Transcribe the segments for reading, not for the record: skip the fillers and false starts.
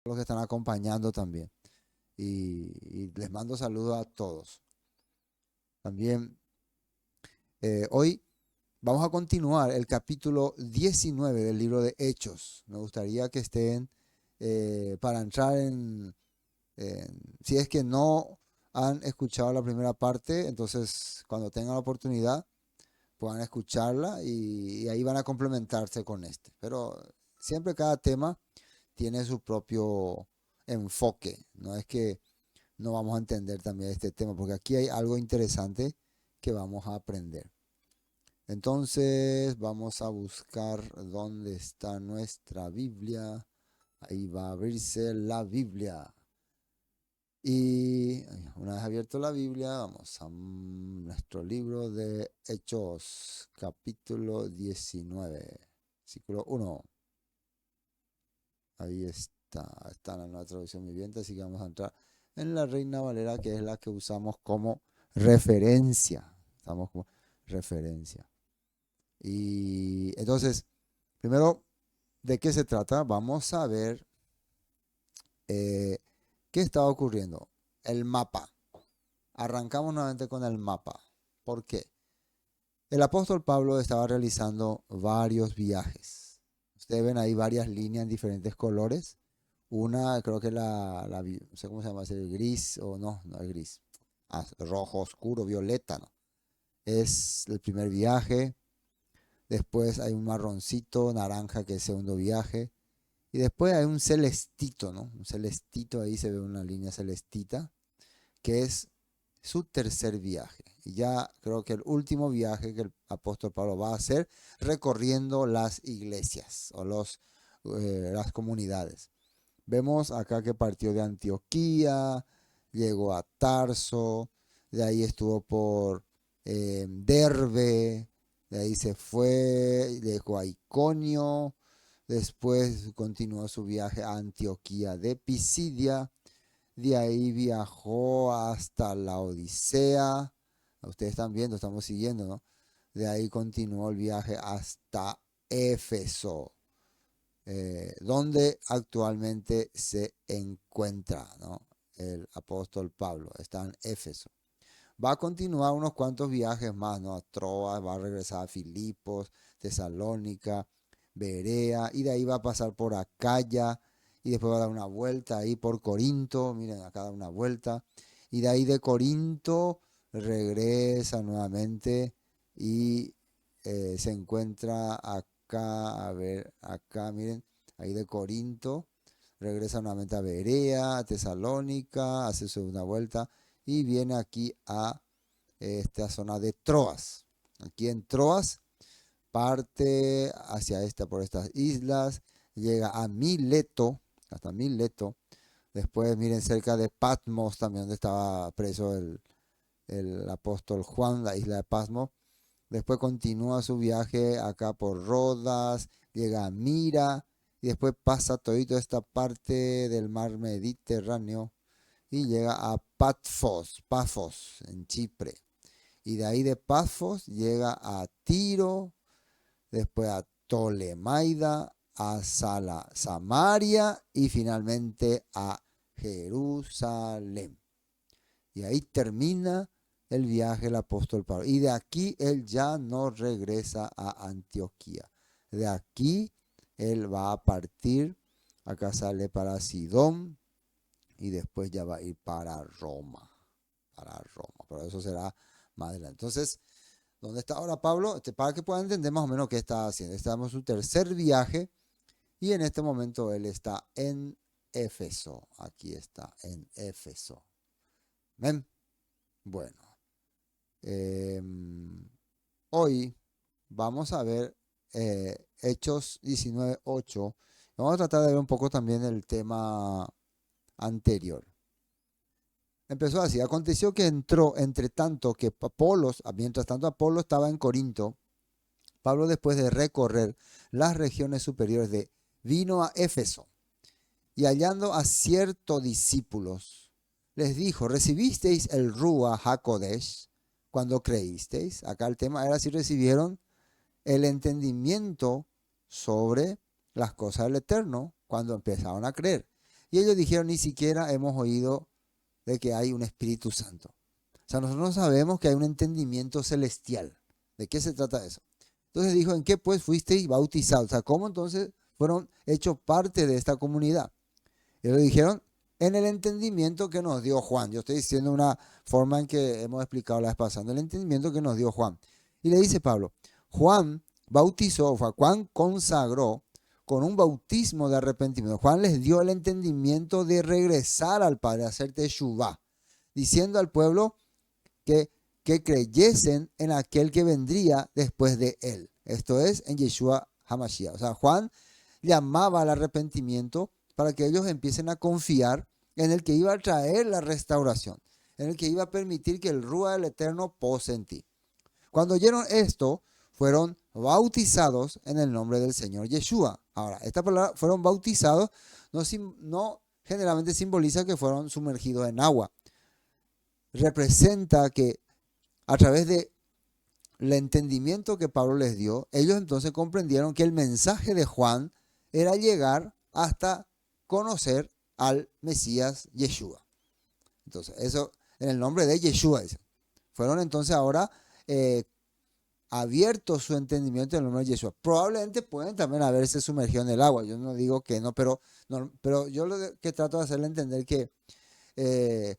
los que están acompañando también. Y les mando saludos a todos. También hoy vamos a continuar el capítulo 19 del libro de Hechos. Me gustaría que estén para entrar si es que no han escuchado la primera parte, entonces cuando tengan la oportunidad puedan escucharla y ahí van a complementarse con este. Pero siempre cada tema tiene su propio enfoque. No es que no vamos a entender también este tema, porque aquí hay algo interesante que vamos a aprender. Entonces vamos a buscar dónde está nuestra Biblia. Ahí va a abrirse la Biblia. Y una vez abierto la Biblia, vamos a nuestro libro de Hechos, capítulo 19, versículo 1. Ahí está en la nueva traducción viviente, así que vamos a entrar en la Reina Valera, que es la que usamos como referencia. Estamos como referencia. Y entonces, primero, ¿de qué se trata? Vamos a ver qué está ocurriendo. El mapa. Arrancamos nuevamente con el mapa. ¿Por qué? El apóstol Pablo estaba realizando varios viajes. Ustedes ven ahí varias líneas en diferentes colores. Una, creo que no sé cómo se llama, el gris o no, no es gris. Rojo oscuro, violeta, ¿no? Es el primer viaje. Después hay un marroncito, naranja, que es el segundo viaje. Y después hay un celestito, ¿no? Un celestito, ahí se ve una línea celestita, que es su tercer viaje. Y ya creo que el último viaje que el apóstol Pablo va a hacer recorriendo las iglesias o las comunidades. Vemos acá que partió de Antioquía, llegó a Tarso, de ahí estuvo por Derbe, de ahí se fue, llegó a Iconio, después continuó su viaje a Antioquía de Pisidia, de ahí viajó hasta la Odisea. Ustedes están viendo, estamos siguiendo, ¿no? De ahí continuó el viaje hasta Éfeso, donde actualmente se encuentra, ¿no? El apóstol Pablo. Está en Éfeso. Va a continuar unos cuantos viajes más, ¿no? A Troas, va a regresar a Filipos, Tesalónica, Berea, y de ahí va a pasar por Acaya, y después va a dar una vuelta ahí por Corinto, miren, acá da una vuelta, y de ahí de Corinto regresa nuevamente y se encuentra acá, a ver, acá, miren, ahí de Corinto, regresa nuevamente a Berea, a Tesalónica, hace su una vuelta y viene aquí a esta zona de Troas. Aquí en Troas parte hacia por estas islas, llega a Mileto, hasta Mileto. Después miren cerca de Patmos también, donde estaba preso el apóstol Juan, la isla de Patmos. Después continúa su viaje acá por Rodas, llega a Mira y después pasa todito esta parte del mar Mediterráneo y llega a Pafos, en Chipre. Y de ahí de Pafos llega a Tiro, después a Ptolemaida, a Samaria y finalmente a Jerusalén. Y ahí termina el viaje del apóstol Pablo. Y de aquí él ya no regresa a Antioquía. De aquí él va a partir, acá sale para Sidón y después ya va a ir para Roma. Para Roma. Pero eso será más adelante. Entonces, ¿dónde está ahora Pablo? Para que puedan entender más o menos qué está haciendo. Estamos en su tercer viaje y en este momento él está en Éfeso. Aquí está, en Éfeso. ¿Ven? Bueno, eh, hoy vamos a ver Hechos 19:8. Vamos a tratar de ver un poco también el tema anterior. Empezó así. Aconteció que entró entre tanto que Apolos, mientras tanto Apolo estaba en Corinto, Pablo después de recorrer las regiones superiores vino a Éfeso y hallando a ciertos discípulos, les dijo, ¿recibisteis el Ruach HaKodesh cuando creísteis? Acá el tema era si recibieron el entendimiento sobre las cosas del Eterno cuando empezaron a creer. Y ellos dijeron, ni siquiera hemos oído de que hay un Espíritu Santo. O sea, nosotros no sabemos que hay un entendimiento celestial. ¿De qué se trata eso? Entonces dijo, ¿en qué pues fuisteis bautizados? O sea, ¿cómo entonces fueron hechos parte de esta comunidad? Y ellos dijeron, en el entendimiento que nos dio Juan. Yo estoy diciendo una forma en que hemos explicado la vez pasada, en el entendimiento que nos dio Juan. Y le dice Pablo, Juan bautizó, Juan consagró con un bautismo de arrepentimiento. Juan les dio el entendimiento de regresar al Padre, hacer teshuvá, diciendo al pueblo que creyesen en aquel que vendría después de él. Esto es, en Yeshua HaMashiach. O sea, Juan llamaba al arrepentimiento para que ellos empiecen a confiar en el que iba a traer la restauración, en el que iba a permitir que el Rúa del Eterno pose en ti. Cuando oyeron esto, fueron bautizados en el nombre del Señor Yeshua. Ahora, esta palabra fueron bautizados no generalmente simboliza que fueron sumergidos en agua. Representa que a través del entendimiento que Pablo les dio, ellos entonces comprendieron que el mensaje de Juan era llegar hasta conocer al Mesías Yeshua. Entonces, eso en el nombre de Yeshua. Fueron entonces ahora abiertos su entendimiento en el nombre de Yeshua. Probablemente pueden también haberse sumergido en el agua. Yo no digo que no, pero yo lo que trato de hacerle entender que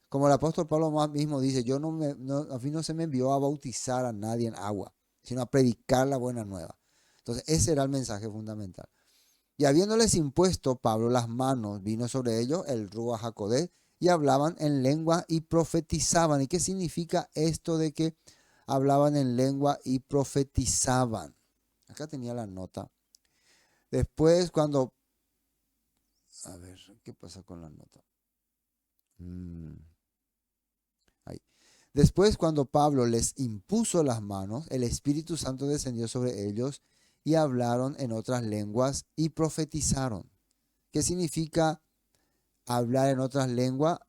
como el apóstol Pablo mismo dice, a mí no se me envió a bautizar a nadie en agua, sino a predicar la buena nueva. Entonces, ese era el mensaje fundamental. Y habiéndoles impuesto Pablo las manos, vino sobre ellos el Ruach HaKodesh y hablaban en lengua y profetizaban. ¿Y qué significa esto de que hablaban en lengua y profetizaban? Acá tenía la nota. Después cuando... A ver, ¿qué pasa con la nota? Ahí. Después, cuando Pablo les impuso las manos, el Espíritu Santo descendió sobre ellos y hablaron en otras lenguas y profetizaron. ¿Qué significa hablar en otras lenguas?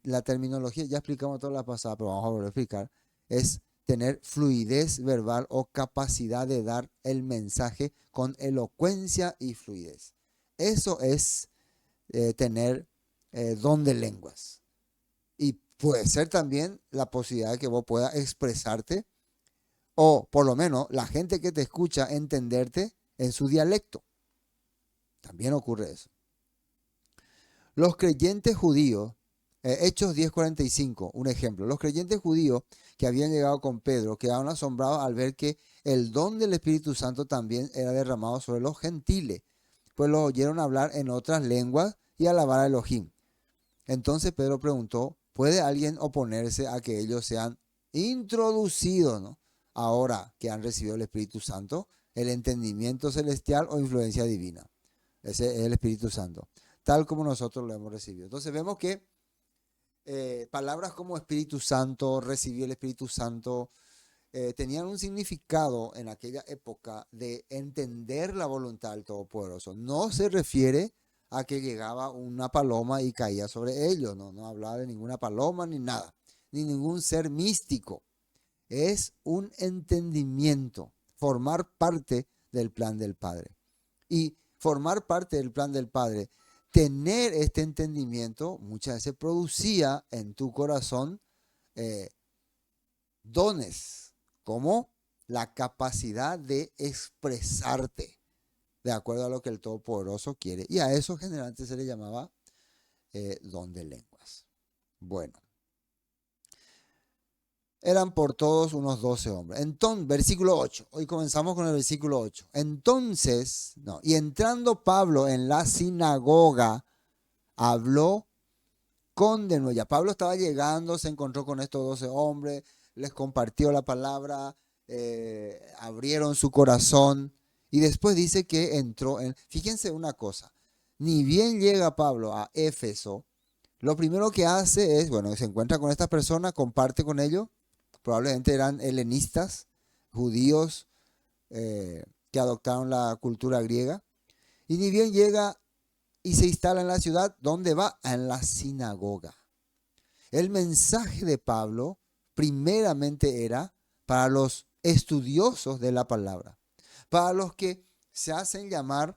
La terminología, ya explicamos toda la pasada, pero vamos a volver a explicar. Es tener fluidez verbal o capacidad de dar el mensaje con elocuencia y fluidez. Eso es tener don de lenguas. Y puede ser también la posibilidad de que vos puedas expresarte o por lo menos la gente que te escucha entenderte en su dialecto. También ocurre eso. Los creyentes judíos, Hechos 10:45, un ejemplo. Los creyentes judíos que habían llegado con Pedro quedaron asombrados al ver que el don del Espíritu Santo también era derramado sobre los gentiles, pues los oyeron hablar en otras lenguas y alabar a Elohim. Entonces Pedro preguntó, ¿puede alguien oponerse a que ellos sean introducidos, ¿no? Ahora que han recibido el Espíritu Santo, el entendimiento celestial o influencia divina? Ese es el Espíritu Santo, tal como nosotros lo hemos recibido. Entonces vemos que palabras como Espíritu Santo, recibir el Espíritu Santo, tenían un significado en aquella época de entender la voluntad del Todopoderoso. No se refiere a que llegaba una paloma y caía sobre ellos, no hablaba de ninguna paloma ni nada, ni ningún ser místico. Es un entendimiento, formar parte del plan del Padre. Y formar parte del plan del Padre, tener este entendimiento, muchas veces producía en tu corazón dones, como la capacidad de expresarte de acuerdo a lo que el Todopoderoso quiere. Y a eso generalmente se le llamaba don de lenguas. Bueno, eran por todos unos 12 hombres. Entonces, versículo 8. Hoy comenzamos con el versículo 8. Entonces, y entrando Pablo en la sinagoga, habló con denuedo. Ya Pablo estaba llegando, se encontró con estos 12 hombres, les compartió la palabra, abrieron su corazón. Y después dice que entró en... Fíjense una cosa, ni bien llega Pablo a Éfeso, lo primero que hace es, se encuentra con estas personas, comparte con ellos, probablemente eran helenistas, judíos que adoptaron la cultura griega, y ni bien llega y se instala en la ciudad, ¿dónde va? En la sinagoga. El mensaje de Pablo primeramente era para los estudiosos de la palabra, para los que se hacen llamar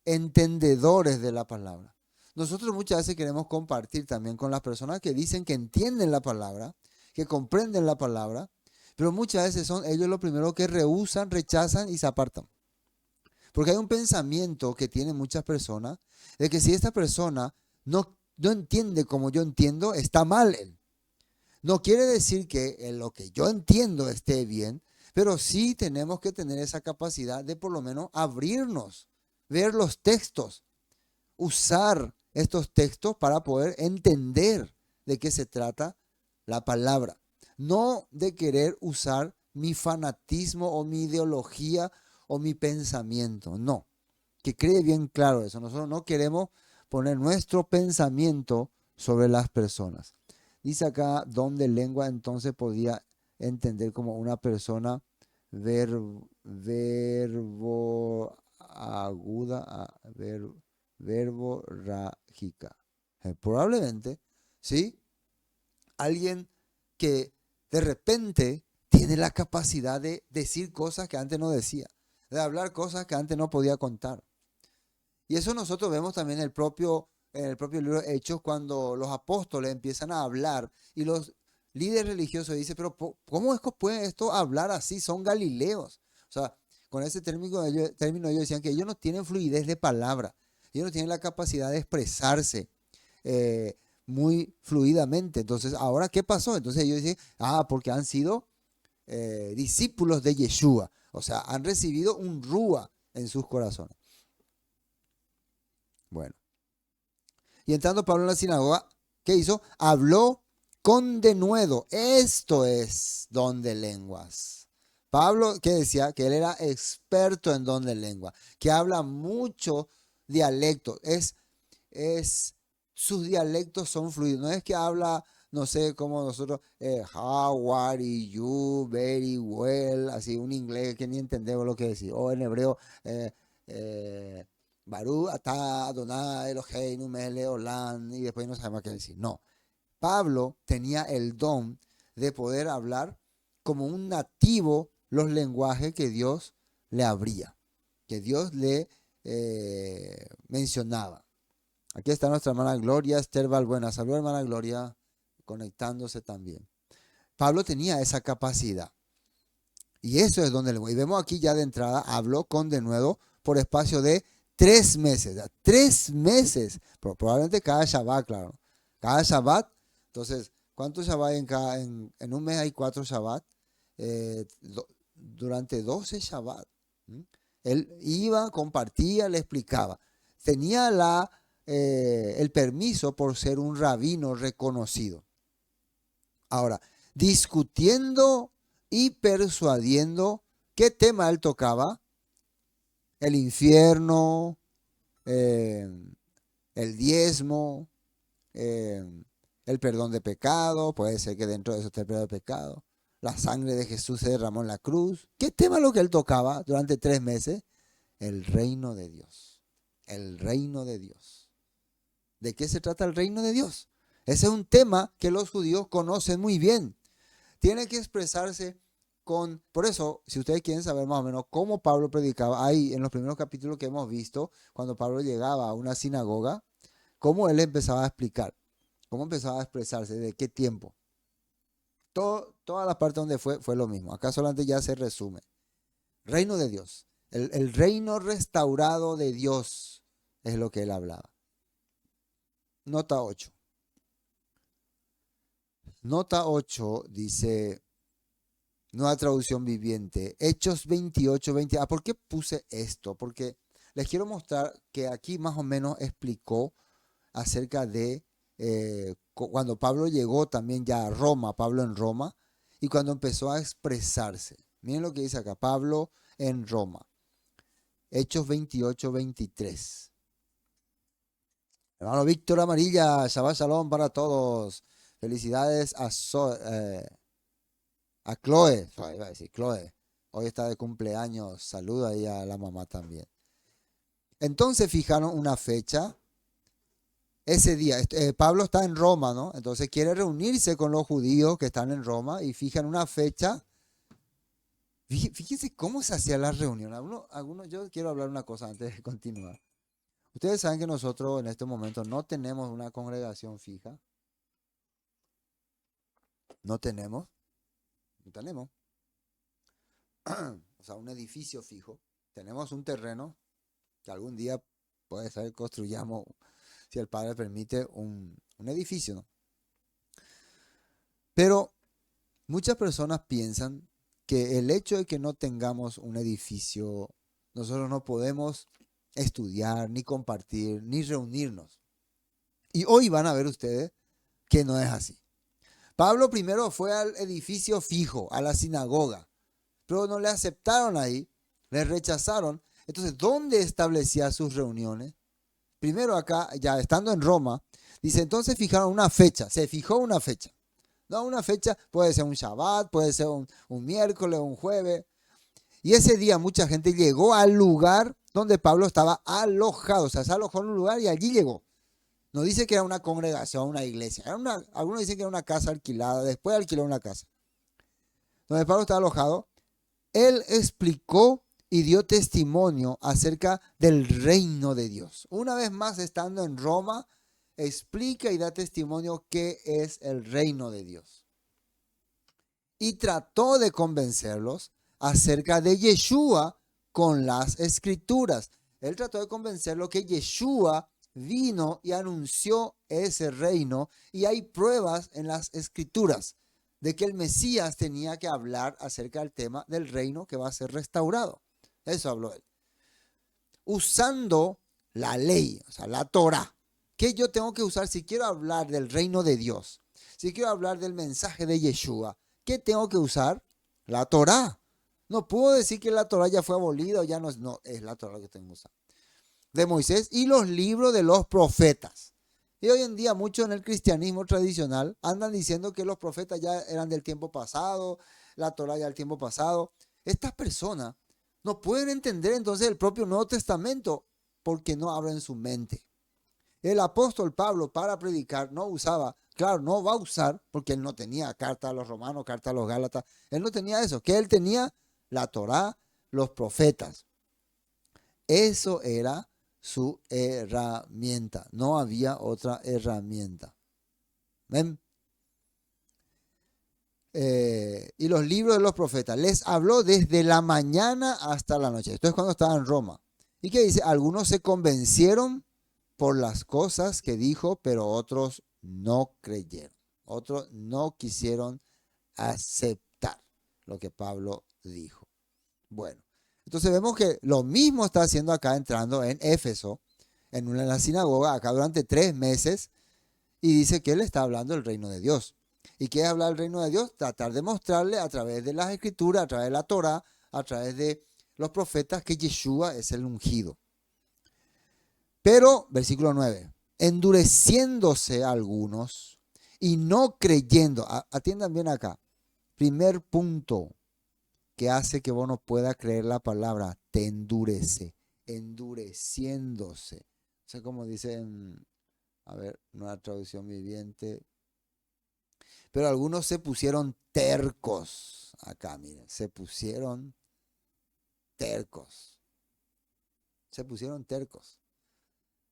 entendedores de la palabra. nosotros muchas veces queremos compartir también con las personas que dicen que entienden la palabra, que comprenden la palabra, pero muchas veces son ellos los primeros que rehúsan, rechazan y se apartan. Porque hay un pensamiento que tienen muchas personas de que si esta persona no entiende como yo entiendo, está mal él. No quiere decir que en lo que yo entiendo esté bien, pero sí tenemos que tener esa capacidad de por lo menos abrirnos, ver los textos, usar estos textos para poder entender de qué se trata la palabra. No de querer usar mi fanatismo o mi ideología o mi pensamiento. No, que quede bien claro eso. Nosotros no queremos poner nuestro pensamiento sobre las personas. Dice acá, don de lengua, entonces podía entender como una persona verbo aguda, verbo rágica. Probablemente, ¿sí? Alguien que de repente tiene la capacidad de decir cosas que antes no decía, de hablar cosas que antes no podía contar. Y eso nosotros vemos también en el propio libro de Hechos, cuando los apóstoles empiezan a hablar y los líderes religiosos dicen, pero ¿cómo es que pueden esto hablar así? Son galileos. O sea, con ese término ellos decían que ellos no tienen fluidez de palabra, ellos no tienen la capacidad de expresarse eh, muy fluidamente. Entonces, ¿ahora qué pasó? Entonces ellos dicen, porque han sido discípulos de Yeshua. O sea, han recibido un rúa en sus corazones. Bueno, y entrando Pablo en la sinagoga, ¿qué hizo? Habló con denuedo. Esto es don de lenguas. Pablo, ¿qué decía? Que él era experto en don de lengua, que habla mucho dialecto. Sus dialectos son fluidos. No es que habla, no sé, como nosotros, how are you, very well, así un inglés que ni entendemos lo que decía. O en hebreo, eh, Baruch atah Adonai Eloheinu melech olam, y después no sabemos qué decir. No, Pablo tenía el don de poder hablar como un nativo los lenguajes que Dios le abría, que Dios le mencionaba. Aquí está nuestra hermana Gloria, Esther Valbuena. Saludos, hermana Gloria, conectándose también. Pablo tenía esa capacidad. Y eso es donde le voy. Y vemos aquí ya de entrada, habló con denuedo por espacio de 3 meses. 3 meses. Probablemente cada Shabbat, claro. Cada Shabbat. Entonces, ¿cuántos Shabbat hay en un mes? Hay 4 Shabbat. Durante 12 Shabbat. Él iba, compartía, le explicaba. Tenía el permiso por ser un rabino reconocido. Ahora, discutiendo y persuadiendo, ¿qué tema él tocaba? El infierno, eh, el diezmo, eh, el perdón de pecado, puede ser que dentro de eso esté el perdón de pecado, la sangre de Jesús se derramó en la cruz. ¿Qué tema es lo que él tocaba durante 3 meses? El reino de Dios. El reino de Dios. ¿De qué se trata el reino de Dios? Ese es un tema que los judíos conocen muy bien. Tiene que expresarse por eso, si ustedes quieren saber más o menos cómo Pablo predicaba, ahí en los primeros capítulos que hemos visto, cuando Pablo llegaba a una sinagoga, cómo él empezaba a explicar, cómo empezaba a expresarse, de qué tiempo. Toda la parte donde fue lo mismo. Acá solamente ya se resume. Reino de Dios. El reino restaurado de Dios es lo que él hablaba. Nota 8. Nota 8 dice, nueva traducción viviente, Hechos 28, 20. ¿Por qué puse esto? Porque les quiero mostrar que aquí más o menos explicó acerca de cuando Pablo llegó también ya a Roma, Pablo en Roma, y cuando empezó a expresarse. Miren lo que dice acá, Pablo en Roma. Hechos 28, 23. Hermano Víctor Amarilla, Shabbat Shalom para todos. Felicidades a Chloe, iba a decir Chloe. Hoy está de cumpleaños. Saluda ahí a la mamá también. Entonces fijaron una fecha. Ese día, Pablo está en Roma, ¿no? Entonces quiere reunirse con los judíos que están en Roma y fijan una fecha. Fíjense cómo se hacía la reunión. Yo quiero hablar una cosa antes de continuar. Ustedes saben que nosotros en este momento no tenemos una congregación fija. No tenemos. No tenemos. O sea, un edificio fijo. Tenemos un terreno que algún día puede ser construyamos, si el Padre permite, un edificio, ¿no? Pero muchas personas piensan que el hecho de que no tengamos un edificio, nosotros no podemos estudiar, ni compartir, ni reunirnos. Y hoy van a ver ustedes que no es así. Pablo primero fue al edificio fijo, a la sinagoga, pero no le aceptaron ahí, le rechazaron. Entonces, ¿dónde establecía sus reuniones? Primero acá, ya estando en Roma, dice, entonces fijaron una fecha, se fijó una fecha. No, una fecha puede ser un Shabbat, puede ser un miércoles, un jueves. Y ese día mucha gente llegó al lugar donde Pablo estaba alojado. O sea, se alojó en un lugar y allí llegó. No dice que era una congregación, una iglesia. Algunos dicen que era una casa alquilada. Después alquiló una casa. Donde Pablo estaba alojado. Él explicó y dio testimonio acerca del reino de Dios. Una vez más, estando en Roma, explica y da testimonio qué es el reino de Dios. Y trató de convencerlos acerca de Yeshua con las escrituras. Él trató de convencerlos que Yeshua vino y anunció ese reino, y hay pruebas en las escrituras de que el Mesías tenía que hablar acerca del tema del reino que va a ser restaurado. Eso habló él. Usando la ley, o sea, la Torá. ¿Qué yo tengo que usar si quiero hablar del reino de Dios? Si quiero hablar del mensaje de Yeshua, ¿qué tengo que usar? La Torá. No puedo decir que la Torá ya fue abolida o ya no es, no, es la Torá que tengo que usar. De Moisés y los libros de los profetas. Y hoy en día muchos en el cristianismo tradicional andan diciendo que los profetas ya eran del tiempo pasado, la Torá ya del tiempo pasado. Estas personas no pueden entender entonces el propio Nuevo Testamento porque no abren su mente. El apóstol Pablo para predicar no usaba, claro, no va a usar porque él no tenía carta a los romanos, carta a los gálatas, él no tenía eso, que él tenía la Torá, los profetas. Eso era su herramienta, no había otra herramienta. ¿Ven? Y los libros de los profetas, les habló desde la mañana hasta la noche. Esto es cuando estaba en Roma. ¿Y qué dice? Algunos se convencieron por las cosas que dijo, pero otros no creyeron. Otros no quisieron aceptar lo que Pablo dijo. Bueno, entonces vemos que lo mismo está haciendo acá entrando en Éfeso, en la sinagoga, acá durante 3 meses, y dice que él está hablando del reino de Dios. ¿Y qué es hablar del reino de Dios? Tratar de mostrarle a través de las escrituras, a través de la Torá, a través de los profetas, que Yeshua es el ungido. Pero, versículo 9, endureciéndose algunos y no creyendo. Atiendan bien acá. Primer punto que hace que vos no puedas creer la palabra, te endurece, endureciéndose. O sea, como dice en, a ver, nueva traducción viviente. Pero algunos se pusieron tercos. Acá, miren, se pusieron tercos. Se pusieron tercos.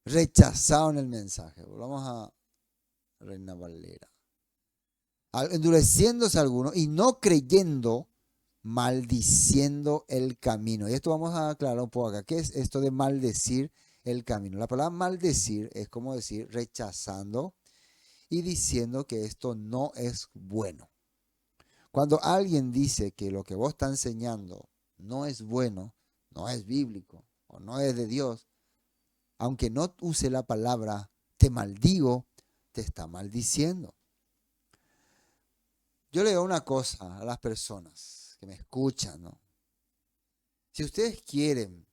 Rechazaron el mensaje. Volvamos a Reina Valera. Endureciéndose algunos y no creyendo, maldiciendo el camino. Y esto vamos a aclarar un poco acá. ¿Qué es esto de maldecir el camino? La palabra maldecir es como decir rechazando y diciendo que esto no es bueno. Cuando alguien dice que lo que vos estás enseñando no es bueno, no es bíblico o no es de Dios, aunque no use la palabra te maldigo, te está maldiciendo. Yo le digo una cosa a las personas que me escuchan, ¿no? Si ustedes quieren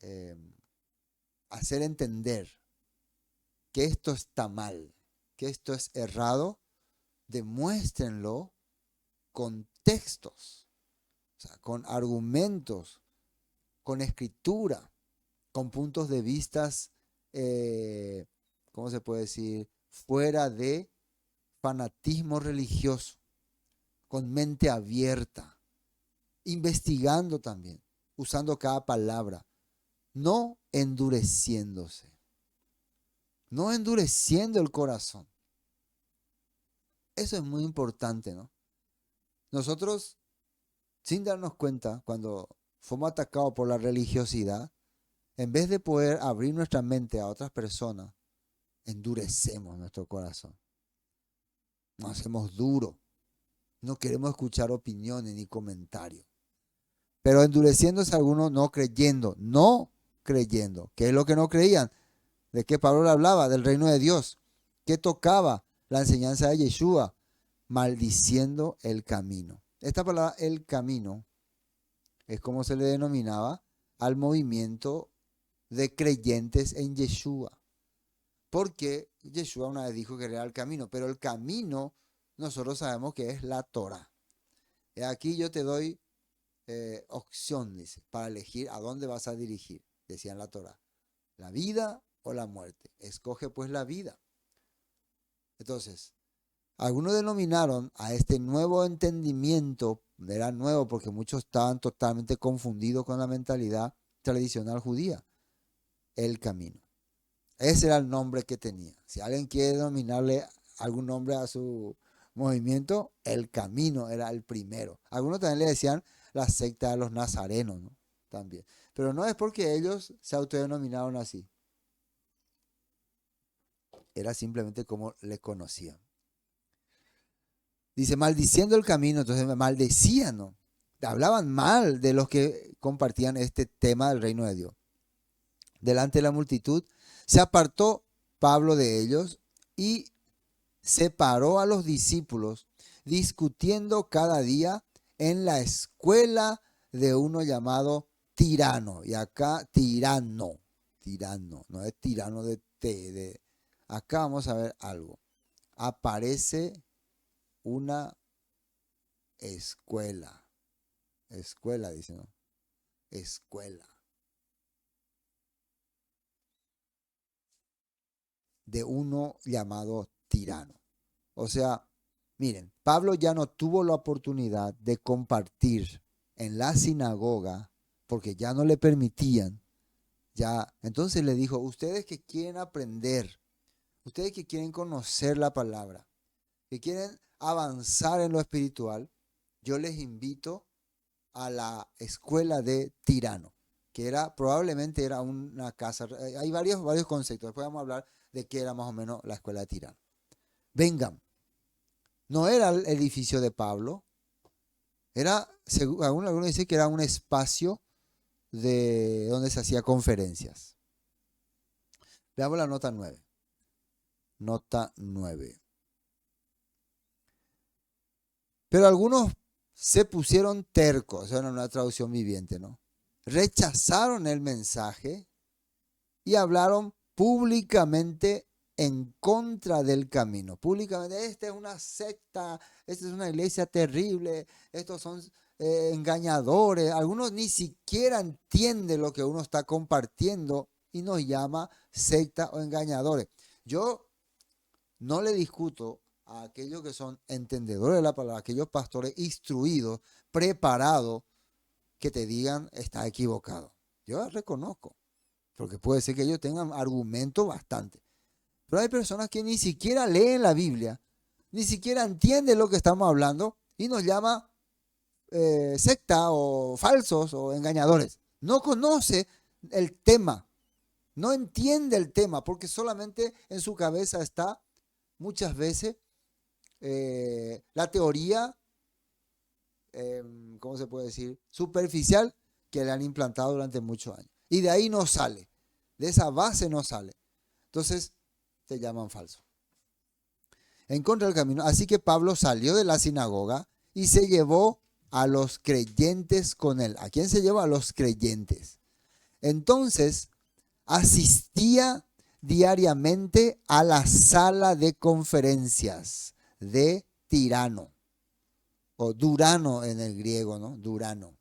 eh, hacer entender que esto está mal, que esto es errado, demuéstrenlo con textos, o sea, con argumentos, con escritura, con puntos de vistas, ¿cómo se puede decir? Fuera de fanatismo religioso, con mente abierta, investigando también, usando cada palabra. no endureciéndose, no endureciendo el corazón. Eso es muy importante, ¿no? Nosotros, sin darnos cuenta, cuando fuimos atacados por la religiosidad, en vez de poder abrir nuestra mente a otras personas, endurecemos nuestro corazón. Nos hacemos duros. No queremos escuchar opiniones ni comentarios. Pero endureciéndose algunos no creyendo, no creyendo. ¿Qué es lo que no creían? ¿De qué Pablo le hablaba? Del reino de Dios. ¿Qué tocaba? La enseñanza de Yeshua, maldiciendo el camino. Esta palabra, el camino, es como se le denominaba al movimiento de creyentes en Yeshua. Porque Yeshua una vez dijo que era el camino, pero el camino nosotros sabemos que es la Torah. Y aquí yo te doy opción, dice, para elegir a dónde vas a dirigir, decía en la Torah. La vida o la muerte. Escoge pues la vida. Entonces, algunos denominaron a este nuevo entendimiento, era nuevo porque muchos estaban totalmente confundidos con la mentalidad tradicional judía, el camino. Ese era el nombre que tenía. Si alguien quiere denominarle algún nombre a su movimiento, el camino era el primero. Algunos también le decían la secta de los nazarenos, ¿no? También. Pero no es porque ellos se autodenominaron así. Era simplemente como le conocían. Dice, maldiciendo el camino, entonces maldecían, ¿no? Hablaban mal de los que compartían este tema del reino de Dios. Delante de la multitud, se apartó Pablo de ellos y separó a los discípulos, discutiendo cada día en la escuela de uno llamado Tirano. Y acá tirano, no es tirano de T. Acá vamos a ver algo. Aparece una escuela. Escuela, dice, ¿no? Escuela. De uno llamado Tirano. O sea, miren, Pablo ya no tuvo la oportunidad de compartir en la sinagoga porque ya no le permitían. Ya, entonces le dijo, ustedes que quieren aprender, ustedes que quieren conocer la palabra, que quieren avanzar en lo espiritual, yo les invito a la escuela de Tirano, que era probablemente era una casa. Hay varios conceptos. Después vamos a hablar de qué era más o menos la escuela de Tirano. Vengan, no era el edificio de Pablo, era, según algunos dicen que era un espacio de donde se hacía conferencias. Veamos la nota 9. Nota 9. Pero algunos se pusieron tercos, era una traducción viviente, ¿no? Rechazaron el mensaje y hablaron públicamente en contra del camino. Públicamente, esta es una secta, esta es una iglesia terrible, estos son engañadores. Algunos ni siquiera entienden lo que uno está compartiendo y nos llama secta o engañadores. Yo no le discuto a aquellos que son entendedores de la palabra, aquellos pastores instruidos, preparados, que te digan está equivocado. Yo reconozco. Porque puede ser que ellos tengan argumentos bastante. Pero hay personas que ni siquiera leen la Biblia, ni siquiera entienden lo que estamos hablando y nos llama secta o falsos o engañadores. No conoce el tema, no entiende el tema porque solamente en su cabeza está muchas veces la teoría, ¿cómo se puede decir? Superficial que le han implantado durante muchos años. Y de ahí no sale. De esa base no sale. Entonces, te llaman falso. En contra del camino. Así que Pablo salió de la sinagoga y se llevó a los creyentes con él. ¿A quién se llevó? A los creyentes. Entonces, asistía diariamente a la sala de conferencias de Tirano, o Durano en el griego, ¿no? Durano,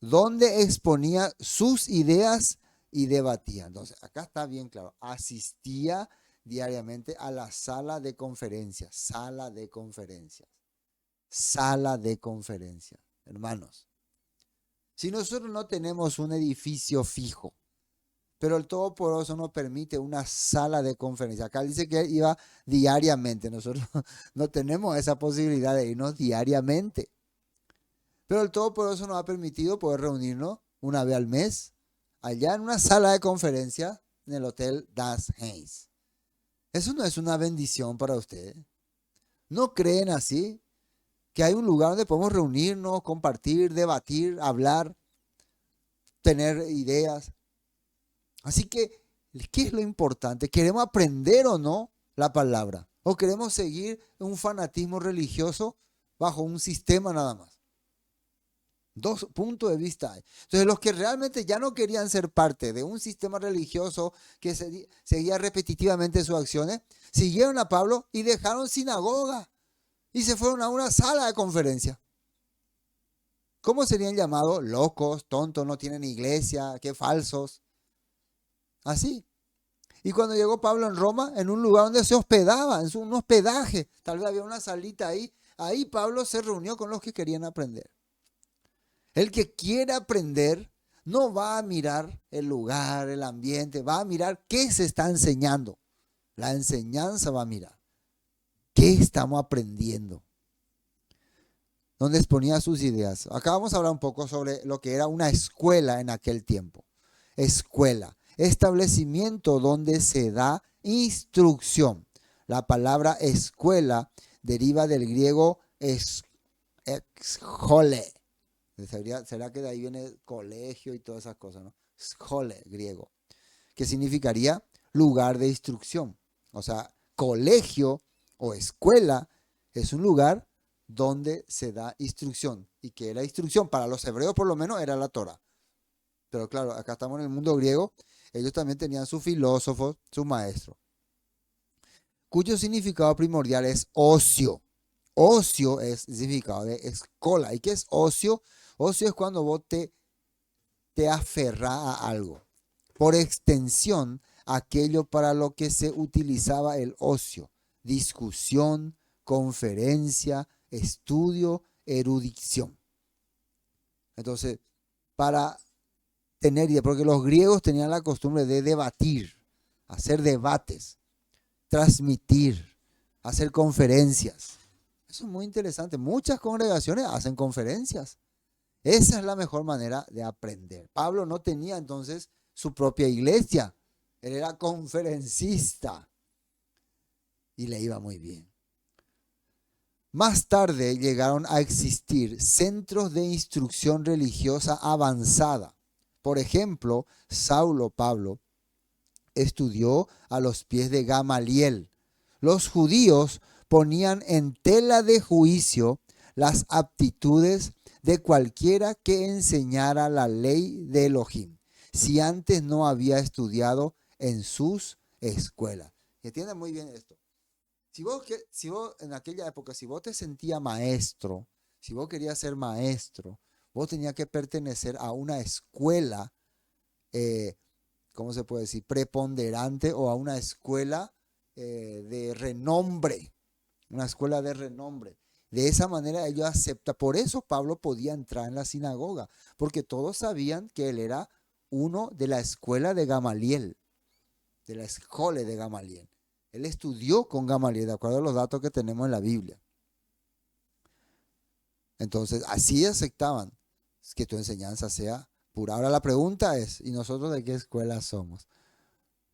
donde exponía sus ideas y debatía. Entonces, acá está bien claro, asistía diariamente a la sala de conferencias, sala de conferencias. Hermanos, si nosotros no tenemos un edificio fijo, Pero el Todopoderoso nos permite una sala de conferencia. Acá dice que él iba diariamente. Nosotros no tenemos esa posibilidad de irnos diariamente. Pero el Todopoderoso nos ha permitido poder reunirnos una vez al mes allá en una sala de conferencia en el Hotel Das Hayes. ¿Eso no es una bendición para ustedes? ¿No creen así? Que hay un lugar donde podemos reunirnos, compartir, debatir, hablar, tener ideas. Así que, ¿qué es lo importante? ¿Queremos aprender o no la palabra? ¿O queremos seguir un fanatismo religioso bajo un sistema nada más? Dos puntos de vista hay. Entonces, los que realmente ya no querían ser parte de un sistema religioso que seguía repetitivamente sus acciones, siguieron a Pablo y dejaron sinagoga y se fueron a una sala de conferencia. ¿Cómo serían llamados? Locos, tontos, no tienen iglesia, qué falsos. Así. Y cuando llegó Pablo en Roma, en un lugar donde se hospedaba, en un hospedaje, tal vez había una salita ahí, ahí Pablo se reunió con los que querían aprender. El que quiere aprender no va a mirar el lugar, el ambiente, va a mirar qué se está enseñando. La enseñanza va a mirar. ¿Qué estamos aprendiendo? Donde exponía sus ideas. Acá vamos a hablar un poco sobre lo que era una escuela en aquel tiempo. Escuela, establecimiento donde se da instrucción. La palabra escuela deriva del griego schole. ¿Será que de ahí viene colegio y todas esas cosas, no? Schole, griego. Que significaría lugar de instrucción. O sea, colegio o escuela es un lugar donde se da instrucción. Y que la instrucción para los hebreos por lo menos era la Torah. Pero claro, acá estamos en el mundo griego. Ellos también tenían sus filósofos, sus maestros. Cuyo significado primordial es ocio. Ocio es el significado de escola. ¿Y qué es ocio? Ocio es cuando vos te aferrás a algo. Por extensión, aquello para lo que se utilizaba el ocio. Discusión, conferencia, estudio, erudición. Entonces, para tener idea, porque los griegos tenían la costumbre de debatir, hacer debates, transmitir, hacer conferencias. Eso es muy interesante. Muchas congregaciones hacen conferencias. Esa es la mejor manera de aprender. Pablo no tenía entonces su propia iglesia. Él era conferencista y le iba muy bien. Más tarde llegaron a existir centros de instrucción religiosa avanzada. Por ejemplo, Pablo, estudió a los pies de Gamaliel. Los judíos ponían en tela de juicio las aptitudes de cualquiera que enseñara la ley de Elohim, si antes no había estudiado en sus escuelas. ¿Entienden muy bien esto? Si vos en aquella época, si vos te sentías maestro, si vos querías ser maestro, vos tenías que pertenecer a una escuela, ¿cómo se puede decir? Preponderante, o a una escuela de renombre, una escuela de renombre. De esa manera ellos aceptan. Por eso Pablo podía entrar en la sinagoga, porque todos sabían que él era uno de la escuela de Gamaliel, de la escuela de Gamaliel. Él estudió con Gamaliel, de acuerdo a los datos que tenemos en la Biblia. Entonces, así aceptaban que tu enseñanza sea pura. Ahora la pregunta es, ¿y nosotros de qué escuela somos?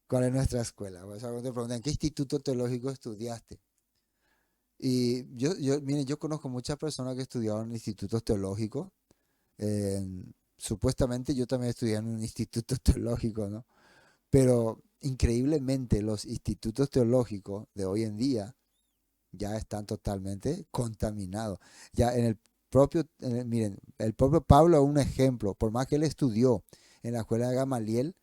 ¿Cuál es nuestra escuela? O sea, cuando te preguntan, ¿qué instituto teológico estudiaste? Y miren, yo conozco muchas personas que estudiaron en institutos teológicos. Eh, Supuestamente yo también estudié en un instituto teológico, ¿no? Pero increíblemente los institutos teológicos de hoy en día ya están totalmente contaminados. Ya miren, el propio Pablo es un ejemplo. Por más que él estudió en la escuela de Gamaliel,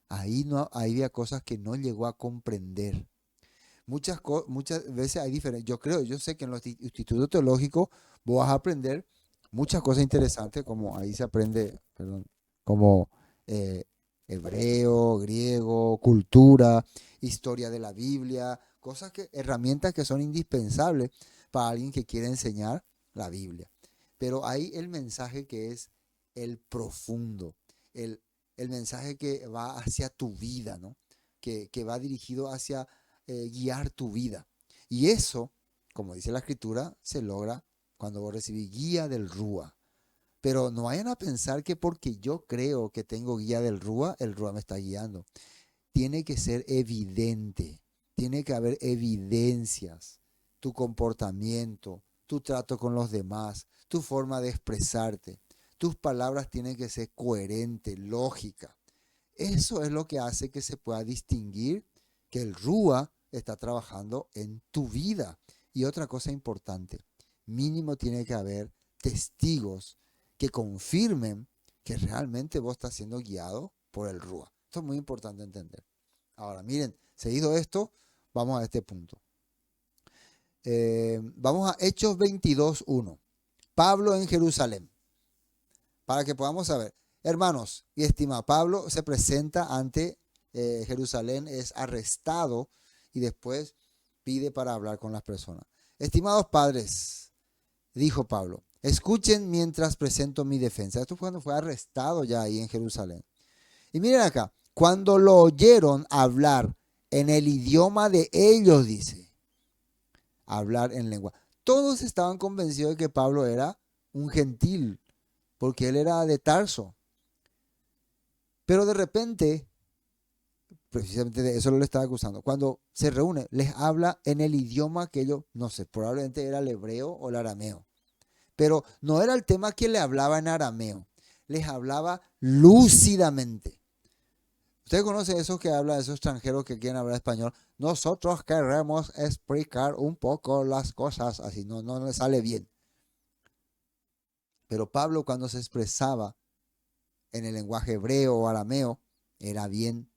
ahí había cosas que no llegó a comprender. Muchas veces hay diferencias. Yo sé que en los institutos teológicos vos vas a aprender muchas cosas interesantes, como ahí se aprende, perdón, como eh, hebreo, griego, cultura, historia de la Biblia, herramientas que son indispensables para alguien que quiere enseñar la Biblia. Pero hay el mensaje que es el profundo, el el mensaje que va hacia tu vida, ¿no? Que va dirigido hacia guiar tu vida. Y eso, como dice la escritura, se logra cuando vos recibís guía del Rúa. Pero no vayan a pensar que porque yo creo que tengo guía del Rúa, el Rúa me está guiando. Tiene que ser evidente, tiene que haber evidencias, tu comportamiento, tu trato con los demás, tu forma de expresarte. Tus palabras tienen que ser coherentes, lógicas. Eso es lo que hace que se pueda distinguir que el Rúa está trabajando en tu vida. Y otra cosa importante, mínimo tiene que haber testigos que confirmen que realmente vos estás siendo guiado por el Rúa. Esto es muy importante entender. Ahora, miren, seguido esto, vamos a este punto. Vamos a Hechos 22:1. Pablo en Jerusalén. Para que podamos saber. Hermanos y estimado, Pablo se presenta ante Jerusalén, es arrestado y después pide para hablar con las personas. Estimados padres, dijo Pablo, escuchen mientras presento mi defensa. Esto fue cuando fue arrestado ya ahí en Jerusalén. Y miren acá, cuando lo oyeron hablar en el idioma de ellos, dice, hablar en lengua. Todos estaban convencidos de que Pablo era un gentil, porque él era de Tarso. Pero de repente, precisamente de eso lo estaba acusando, cuando se reúne, les habla en el idioma que ellos, no sé, probablemente era el hebreo o el arameo. Pero no era el tema que le hablaba en arameo, les hablaba lúcidamente. ¿Usted conoce esos que hablan, esos extranjeros que quieren hablar español? Nosotros queremos explicar un poco las cosas, así no le sale bien. Pero Pablo cuando se expresaba en el lenguaje hebreo o arameo, era bien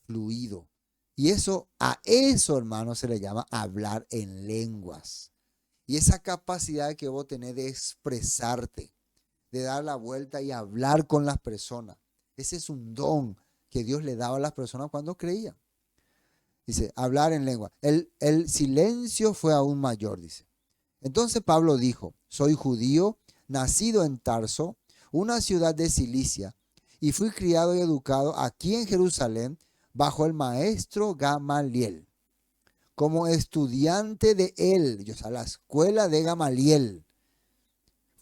fluido. Y a eso, hermano, se le llama hablar en lenguas. Y esa capacidad que vos tenés de expresarte, de dar la vuelta y hablar con las personas, ese es un don que Dios le daba a las personas cuando creían. Dice, hablar en lengua. El silencio fue aún mayor, dice. Entonces Pablo dijo, soy judío, nacido en Tarso, una ciudad de Cilicia, y fui criado y educado aquí en Jerusalén bajo el maestro Gamaliel, como estudiante de él, o sea, la escuela de Gamaliel.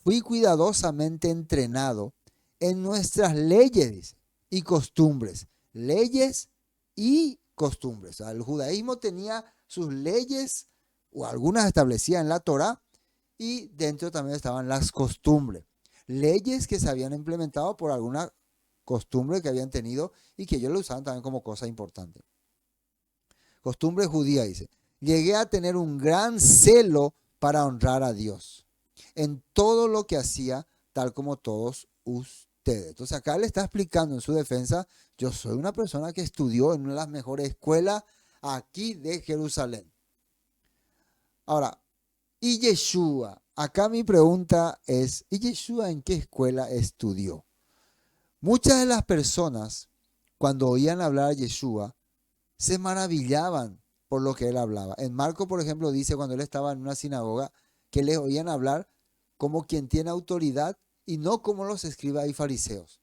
Fui cuidadosamente entrenado en nuestras leyes, dice, y costumbres. Leyes y costumbres. O sea, el judaísmo tenía sus leyes, o algunas establecidas en la Torá, y dentro también estaban las costumbres. Leyes que se habían implementado por alguna costumbre que habían tenido y que ellos lo usaban también como cosa importante. Costumbre judía, dice. Llegué a tener un gran celo para honrar a Dios en todo lo que hacía, tal como todos ustedes. Entonces acá le está explicando en su defensa, yo soy una persona que estudió en una de las mejores escuelas aquí de Jerusalén. Ahora, ¿y Yeshua? Acá mi pregunta es, ¿y Yeshua en qué escuela estudió? Muchas de las personas, cuando oían hablar a Yeshua, se maravillaban por lo que él hablaba. En Marco, por ejemplo, dice cuando él estaba en una sinagoga que les oían hablar como quien tiene autoridad y no como los escribas y fariseos.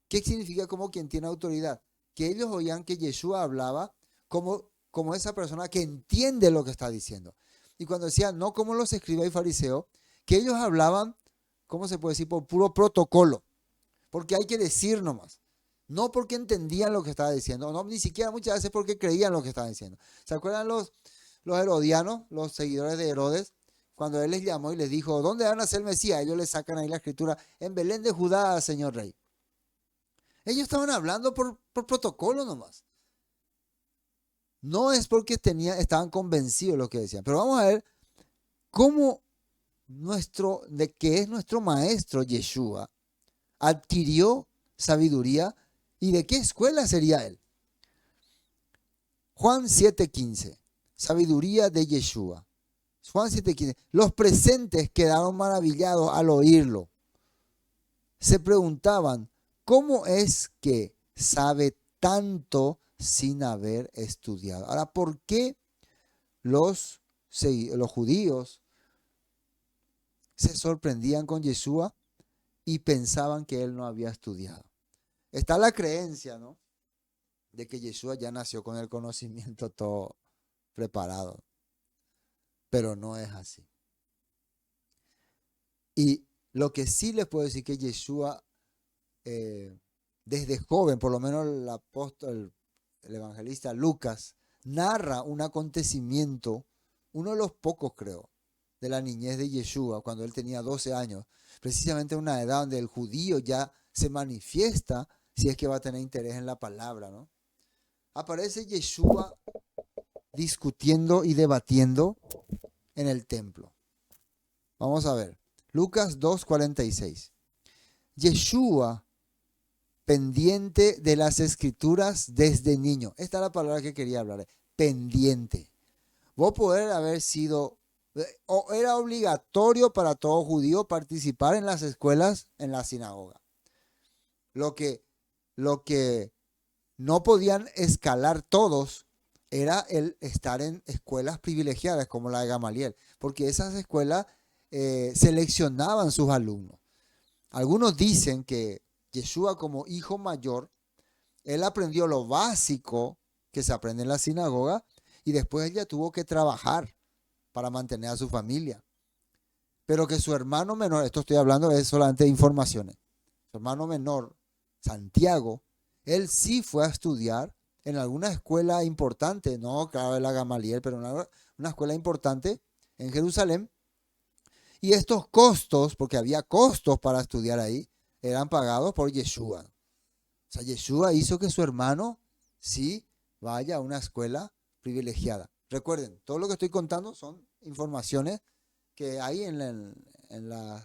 ¿Qué significa como quien tiene autoridad? Que ellos oían que Yeshua hablaba como esa persona que entiende lo que está diciendo. Y cuando decía no como los escribas y fariseos, que ellos hablaban, ¿cómo se puede decir? Por puro protocolo. Porque hay que decir nomás. No porque entendían lo que estaba diciendo, no, ni siquiera muchas veces porque creían lo que estaba diciendo. ¿Se acuerdan los herodianos, los seguidores de Herodes? Cuando él les llamó y les dijo, ¿dónde van a ser el Mesías? Ellos le sacan ahí la escritura, en Belén de Judá, señor rey. Ellos estaban hablando por protocolo nomás. No es porque estaban convencidos de lo que decían. Pero vamos a ver cómo de que es nuestro maestro Yeshua, adquirió sabiduría y de qué escuela sería él. Juan 7:15, sabiduría de Yeshua. Juan 7:15, los presentes quedaron maravillados al oírlo. Se preguntaban, ¿cómo es que sabe tanto sin haber estudiado? Ahora, ¿por qué los judíos se sorprendían con Yeshua y pensaban que él no había estudiado? está la creencia, ¿no?, de que Yeshua ya nació con el conocimiento todo preparado, pero no es así. Y lo que sí les puedo decir que Yeshua, desde joven, por lo menos el apóstol, el evangelista Lucas, narra un acontecimiento, uno de los pocos creo, de la niñez de Yeshua, cuando él tenía 12 años, precisamente una edad donde el judío ya se manifiesta si es que va a tener interés en la palabra, ¿no? Aparece Yeshua discutiendo y debatiendo en el templo. Vamos a ver, Lucas 2:46. Yeshua, pendiente de las escrituras desde niño. Esta es la palabra que quería hablar, pendiente. Vos poder haber sido, o era obligatorio para todo judío participar en las escuelas en la sinagoga. Lo que no podían escalar todos era el estar en escuelas privilegiadas como la de Gamaliel, porque esas escuelas seleccionaban sus alumnos. Algunos dicen que Yeshua, como hijo mayor, él aprendió lo básico que se aprende en la sinagoga y después él ya tuvo que trabajar para mantener a su familia. Pero que su hermano menor, esto estoy hablando es solamente de informaciones, su hermano menor, Santiago, él sí fue a estudiar en alguna escuela importante, no claro de la Gamaliel, pero una escuela importante en Jerusalén. Y estos costos, porque había costos para estudiar ahí, eran pagados por Yeshua. O sea, Yeshua hizo que su hermano sí vaya a una escuela privilegiada. Recuerden, todo lo que estoy contando son informaciones que hay en las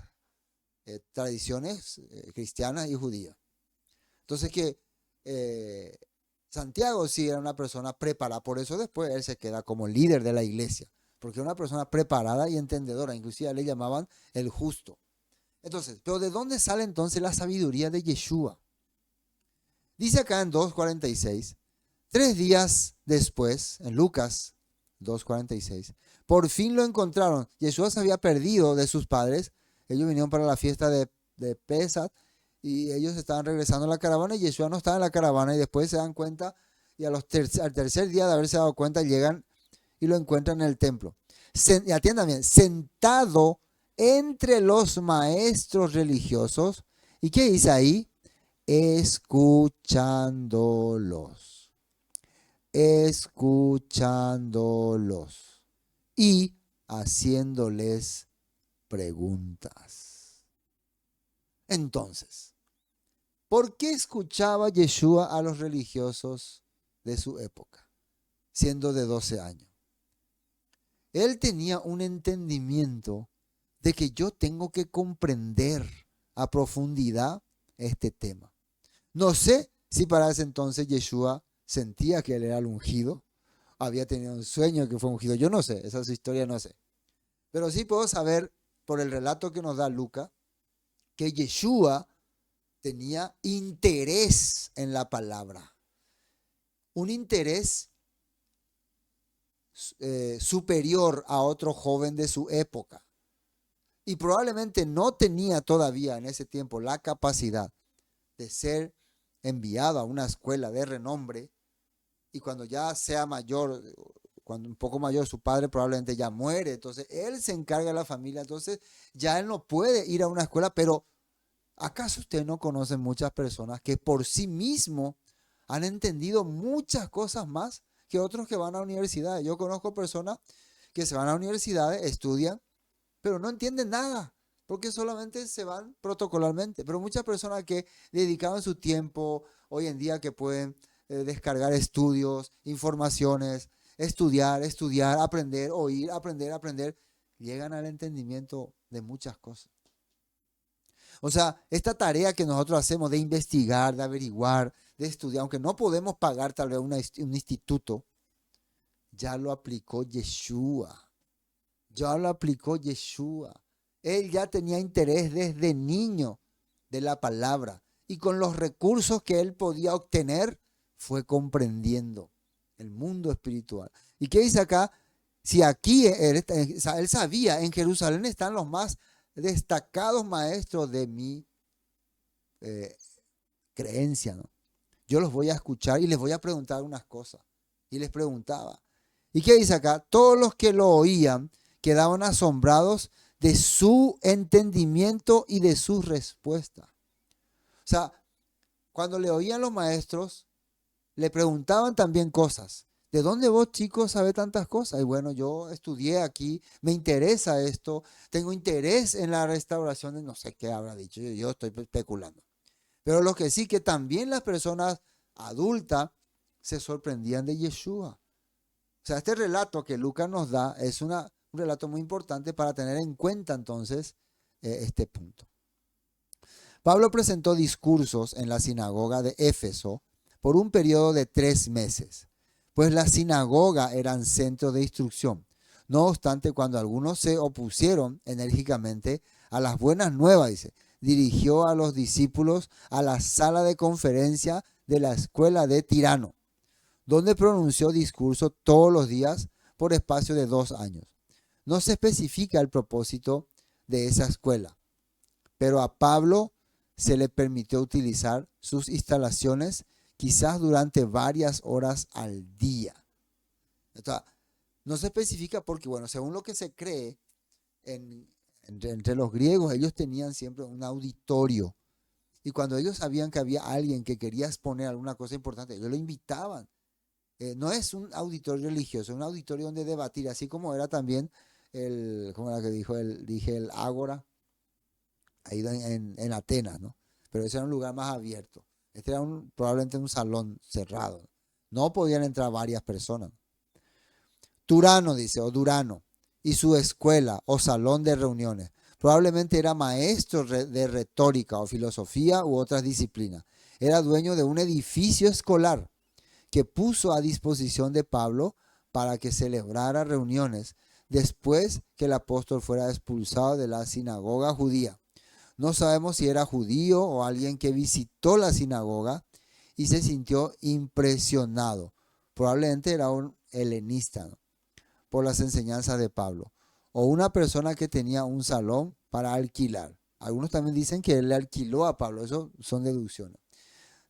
tradiciones cristianas y judías. Entonces que Santiago sí era una persona preparada, por eso después él se queda como líder de la iglesia, porque era una persona preparada y entendedora, inclusive le llamaban el justo. Entonces, ¿pero de dónde sale entonces la sabiduría de Yeshua? Dice acá en 2:46, 3 días después, en Lucas 2:46, por fin lo encontraron. Yeshua se había perdido de sus padres, ellos vinieron para la fiesta de Pesach y ellos estaban regresando a la caravana y Yeshua no estaba en la caravana y después se dan cuenta y al tercer día de haberse dado cuenta llegan y lo encuentran en el templo. Y atiendan bien, sentado entre los maestros religiosos. ¿Y qué dice ahí? Escuchándolos. Escuchándolos. Y haciéndoles preguntas. Entonces, ¿por qué escuchaba Yeshua a los religiosos de su época, siendo de 12 años? Él tenía un entendimiento de que yo tengo que comprender a profundidad este tema. No sé si para ese entonces Yeshua sentía que él era el ungido, había tenido un sueño que fue ungido, yo no sé, esa es su historia, no sé. Pero sí puedo saber por el relato que nos da Lucas que Yeshua tenía interés en la palabra, un interés superior a otro joven de su época. Y probablemente no tenía todavía en ese tiempo la capacidad de ser enviado a una escuela de renombre. Y cuando ya sea mayor, cuando un poco mayor, su padre probablemente ya muere. Entonces él se encarga de la familia. Entonces ya él no puede ir a una escuela. Pero ¿acaso usted no conoce muchas personas que por sí mismos han entendido muchas cosas más que otros que van a universidades? Yo conozco personas que se van a universidades, estudian, pero no entienden nada, porque solamente se van protocolarmente. Pero muchas personas que dedicaban su tiempo hoy en día que pueden descargar estudios, informaciones, estudiar, aprender, oír, aprender, llegan al entendimiento de muchas cosas. O sea, esta tarea que nosotros hacemos de investigar, de averiguar, de estudiar, aunque no podemos pagar tal vez un instituto, ya lo aplicó Yeshua. Ya lo aplicó Yeshua. Él ya tenía interés desde niño de la palabra y con los recursos que él podía obtener fue comprendiendo el mundo espiritual. ¿Y qué dice acá? Si aquí él sabía, en Jerusalén están los más destacados maestros de mi creencia, ¿no? Yo los voy a escuchar y les voy a preguntar unas cosas. Y les preguntaba. ¿Y qué dice acá? Todos los que lo oían quedaban asombrados de su entendimiento y de sus respuestas. O sea, cuando le oían los maestros, le preguntaban también cosas. ¿De dónde vos, chicos, sabés tantas cosas? Y bueno, yo estudié aquí, me interesa esto, tengo interés en la restauración de no sé qué habrá dicho, yo estoy especulando. Pero lo que sí que también las personas adultas se sorprendían de Yeshua. O sea, este relato que Lucas nos da es un relato muy importante para tener en cuenta entonces este punto. Pablo presentó discursos en la sinagoga de Éfeso por un periodo de 3 meses, pues la sinagoga eran centro de instrucción. No obstante, cuando algunos se opusieron enérgicamente a las buenas nuevas, dice, dirigió a los discípulos a la sala de conferencia de la escuela de Tirano, donde pronunció discurso todos los días por espacio de 2 años. No se especifica el propósito de esa escuela, pero a Pablo se le permitió utilizar sus instalaciones quizás durante varias horas al día. Entonces, no se especifica porque, bueno, según lo que se cree, entre los griegos, ellos tenían siempre un auditorio. Y cuando ellos sabían que había alguien que quería exponer alguna cosa importante, ellos lo invitaban. No es un auditorio religioso, es un auditorio donde debatir, así como era también como era que dije, el Ágora, ahí en Atenas, ¿no? Pero ese era un lugar más abierto. Este era probablemente un salón cerrado. No podían entrar varias personas. Turano, dice, o Durano, y su escuela o salón de reuniones. Probablemente era maestro de retórica o filosofía u otras disciplinas. Era dueño de un edificio escolar que puso a disposición de Pablo para que celebrara reuniones después que el apóstol fuera expulsado de la sinagoga judía. No sabemos si era judío o alguien que visitó la sinagoga y se sintió impresionado. Probablemente era un helenista, ¿no?, por las enseñanzas de Pablo. O una persona que tenía un salón para alquilar. Algunos también dicen que él le alquiló a Pablo. Eso son deducciones.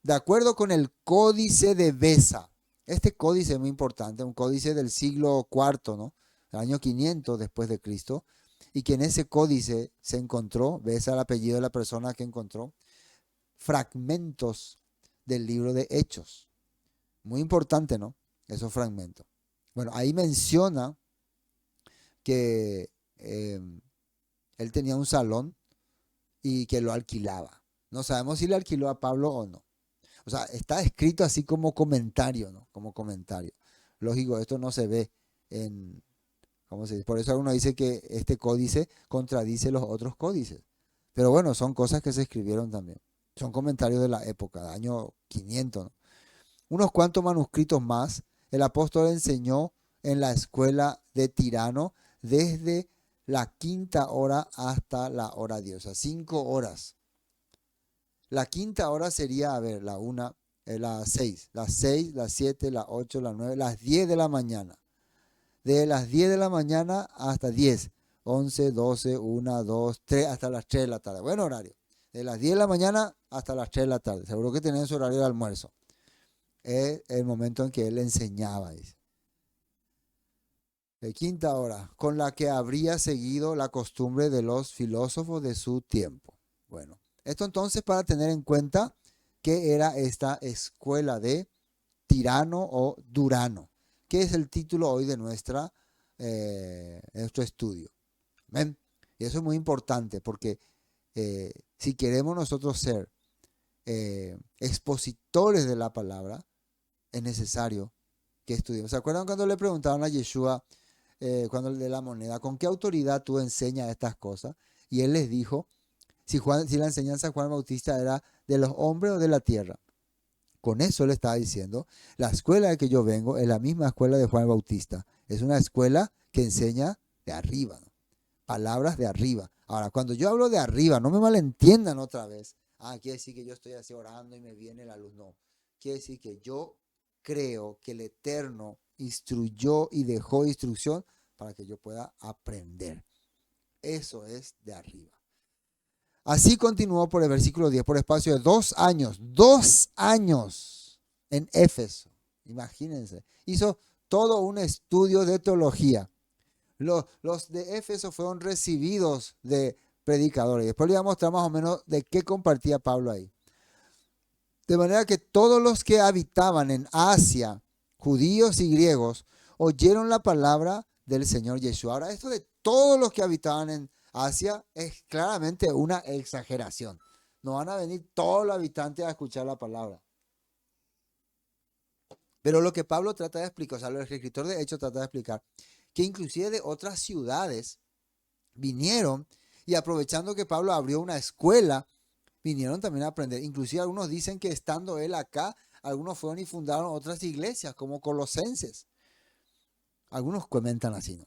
De acuerdo con el Códice de Beza. Este códice es muy importante, un códice del siglo IV, ¿no? El año 500 después de Cristo. Y que en ese códice se encontró, Beza el apellido de la persona que encontró, fragmentos del libro de Hechos. Muy importante, ¿no? Esos fragmentos. Bueno, ahí menciona que él tenía un salón y que lo alquilaba. No sabemos si le alquiló a Pablo o no. O sea, está escrito así como comentario, ¿no? Como comentario. Lógico, esto no se ve en, ¿cómo se dice? Por eso uno dice que este códice contradice los otros códices. Pero bueno, son cosas que se escribieron también. Son comentarios de la época, del año 500, ¿no? Unos cuantos manuscritos más, el apóstol enseñó en la escuela de Tirano desde la quinta hora hasta la hora 10, o sea, 5 horas. La quinta hora sería, a ver, la una, las 6, las 6, las 7, las 8, las 9, las 10 de la mañana. De las 10 de la mañana hasta 10, 11, 12, 1, 2, 3, hasta las 3 de la tarde. Buen horario. De las 10 de la mañana hasta las 3 de la tarde. Seguro que tenés su horario de almuerzo. Es el momento en que él enseñaba, dice. De quinta hora, con la que habría seguido la costumbre de los filósofos de su tiempo. Bueno, esto entonces para tener en cuenta que era esta escuela de Tirano o Durano, que es el título hoy de nuestro estudio. ¿Ven? Y eso es muy importante porque si queremos nosotros ser expositores de la palabra, es necesario que estudiemos. ¿Se acuerdan cuando le preguntaban a Yeshua, cuando el de la moneda, con qué autoridad tú enseñas estas cosas? Y él les dijo, si la enseñanza de Juan Bautista era de los hombres o de la tierra. Con eso le estaba diciendo, la escuela de que yo vengo es la misma escuela de Juan Bautista. Es una escuela que enseña de arriba, ¿no? Palabras de arriba. Ahora, cuando yo hablo de arriba, no me malentiendan otra vez. Quiere decir que yo estoy así orando y me viene la luz. No. Quiere decir que yo creo que el Eterno instruyó y dejó instrucción para que yo pueda aprender. Eso es de arriba. Así continuó por el versículo 10, por espacio de 2 años en Éfeso. Imagínense, hizo todo un estudio de teología. Los de Éfeso fueron recibidos de predicadores. Después le voy a mostrar más o menos de qué compartía Pablo ahí. De manera que todos los que habitaban en Asia, judíos y griegos, oyeron la palabra del Señor Yeshua. Ahora, esto de todos los que habitaban en Asia es claramente una exageración. No van a venir todos los habitantes a escuchar la palabra. Pero lo que Pablo trata de explicar, o sea, el escritor de Hechos trata de explicar, que inclusive de otras ciudades vinieron y aprovechando que Pablo abrió una escuela, vinieron también a aprender. Inclusive algunos dicen que estando él acá, algunos fueron y fundaron otras iglesias como Colosenses. Algunos comentan así, ¿no?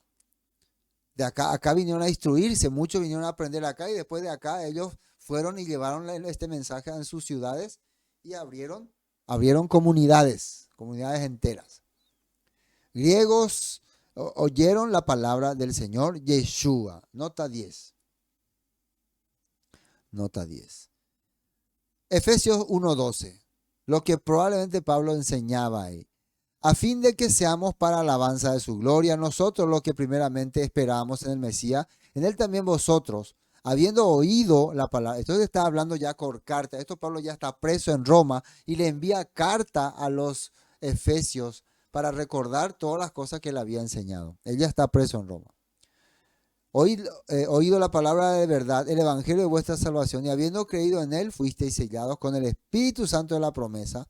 De acá vinieron a instruirse, muchos vinieron a aprender acá y después de acá ellos fueron y llevaron este mensaje en sus ciudades y abrieron comunidades enteras. Griegos oyeron la palabra del Señor Yeshua. Nota 10. Nota 10. Efesios 1:12. Lo que probablemente Pablo enseñaba ahí. A fin de que seamos para alabanza de su gloria, nosotros los que primeramente esperábamos en el Mesías, en él también vosotros, habiendo oído la palabra. Entonces está hablando ya por carta. Esto Pablo ya está preso en Roma y le envía carta a los efesios para recordar todas las cosas que le había enseñado. Él ya está preso en Roma. Oído la palabra de verdad, el evangelio de vuestra salvación, y habiendo creído en él, fuisteis sellados con el Espíritu Santo de la promesa,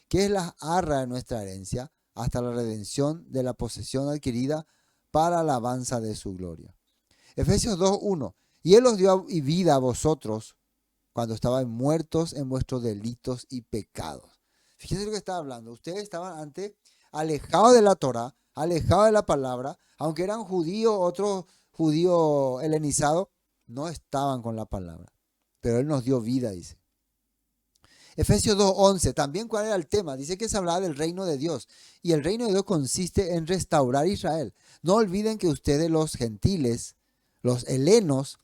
que es la arra de nuestra herencia, hasta la redención de la posesión adquirida para alabanza de su gloria. Efesios 2:1. Y él os dio vida a vosotros cuando estaban muertos en vuestros delitos y pecados. Fíjense lo que está hablando. Ustedes estaban antes alejados de la Torah, alejados de la palabra, aunque eran judíos, otros judíos helenizados, no estaban con la palabra. Pero él nos dio vida, dice. Efesios 2:11, también cuál era el tema. Dice que se hablaba del reino de Dios. Y el reino de Dios consiste en restaurar Israel. No olviden que ustedes los gentiles, los helenos,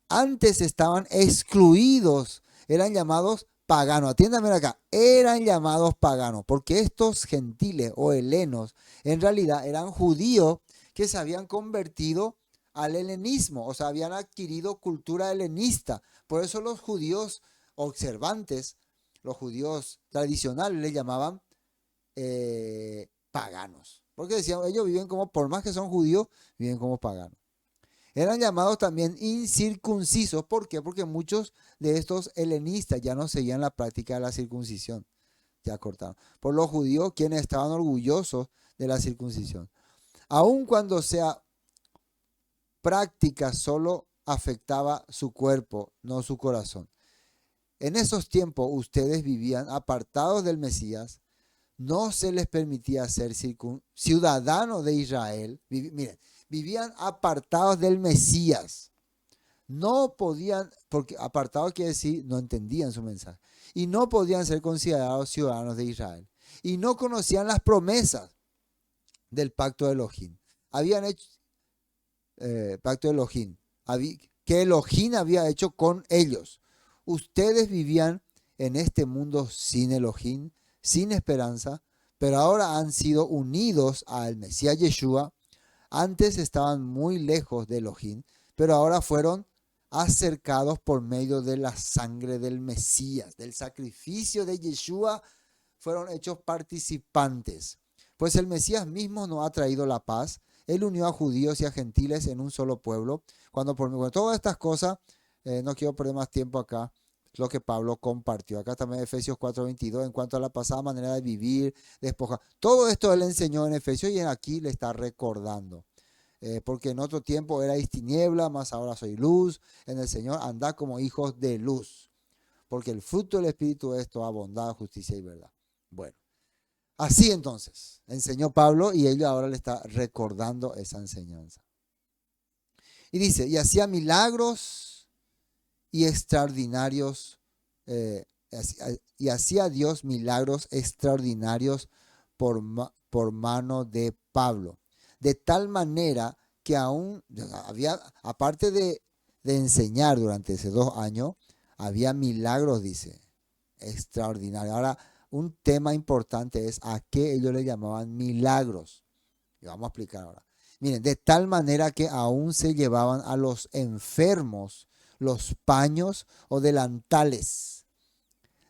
antes estaban excluidos. Eran llamados paganos. Atiéndame acá. Eran llamados paganos. Porque estos gentiles o helenos en realidad eran judíos que se habían convertido al helenismo. O sea, habían adquirido cultura helenista. Por eso los judíos observantes, los judíos tradicionales le llamaban paganos. Porque decían, ellos viven como, por más que son judíos, viven como paganos. Eran llamados también incircuncisos. ¿Por qué? Porque muchos de estos helenistas ya no seguían la práctica de la circuncisión. Ya cortaron. Por los judíos, quienes estaban orgullosos de la circuncisión. Aun cuando sea práctica, solo afectaba su cuerpo, no su corazón. En esos tiempos ustedes vivían apartados del Mesías, no se les permitía ser ciudadanos de Israel. Miren, vivían apartados del Mesías. No podían, porque apartados quiere decir no entendían su mensaje. Y no podían ser considerados ciudadanos de Israel. Y no conocían las promesas del pacto de Elohim. Habían hecho pacto de Elohim, que Elohim había hecho con ellos. Ustedes vivían en este mundo sin Elohim, sin esperanza, pero ahora han sido unidos al Mesías Yeshua. Antes estaban muy lejos de Elohim, pero ahora fueron acercados por medio de la sangre del Mesías, del sacrificio de Yeshua, fueron hechos participantes. Pues el Mesías mismo nos ha traído la paz. Él unió a judíos y a gentiles en un solo pueblo. Cuando todas estas cosas, no quiero perder más tiempo acá, lo que Pablo compartió. Acá también Efesios 4:22, en cuanto a la pasada manera de vivir, despojar. Todo esto él enseñó en Efesios y aquí le está recordando. Porque en otro tiempo erais tiniebla, mas ahora soy luz. En el Señor andad como hijos de luz. Porque el fruto del Espíritu es toda bondad, justicia y verdad. Bueno. Así entonces, enseñó Pablo y él ahora le está recordando esa enseñanza. Y dice, y hacía milagros y extraordinarios, y hacía Dios milagros extraordinarios por mano de Pablo. De tal manera que aún había, aparte de de enseñar durante esos 2 años, había milagros, dice, extraordinarios. Ahora, un tema importante es a qué ellos le llamaban milagros. Y vamos a explicar ahora. Miren, de tal manera que aún se llevaban a los enfermos los paños o delantales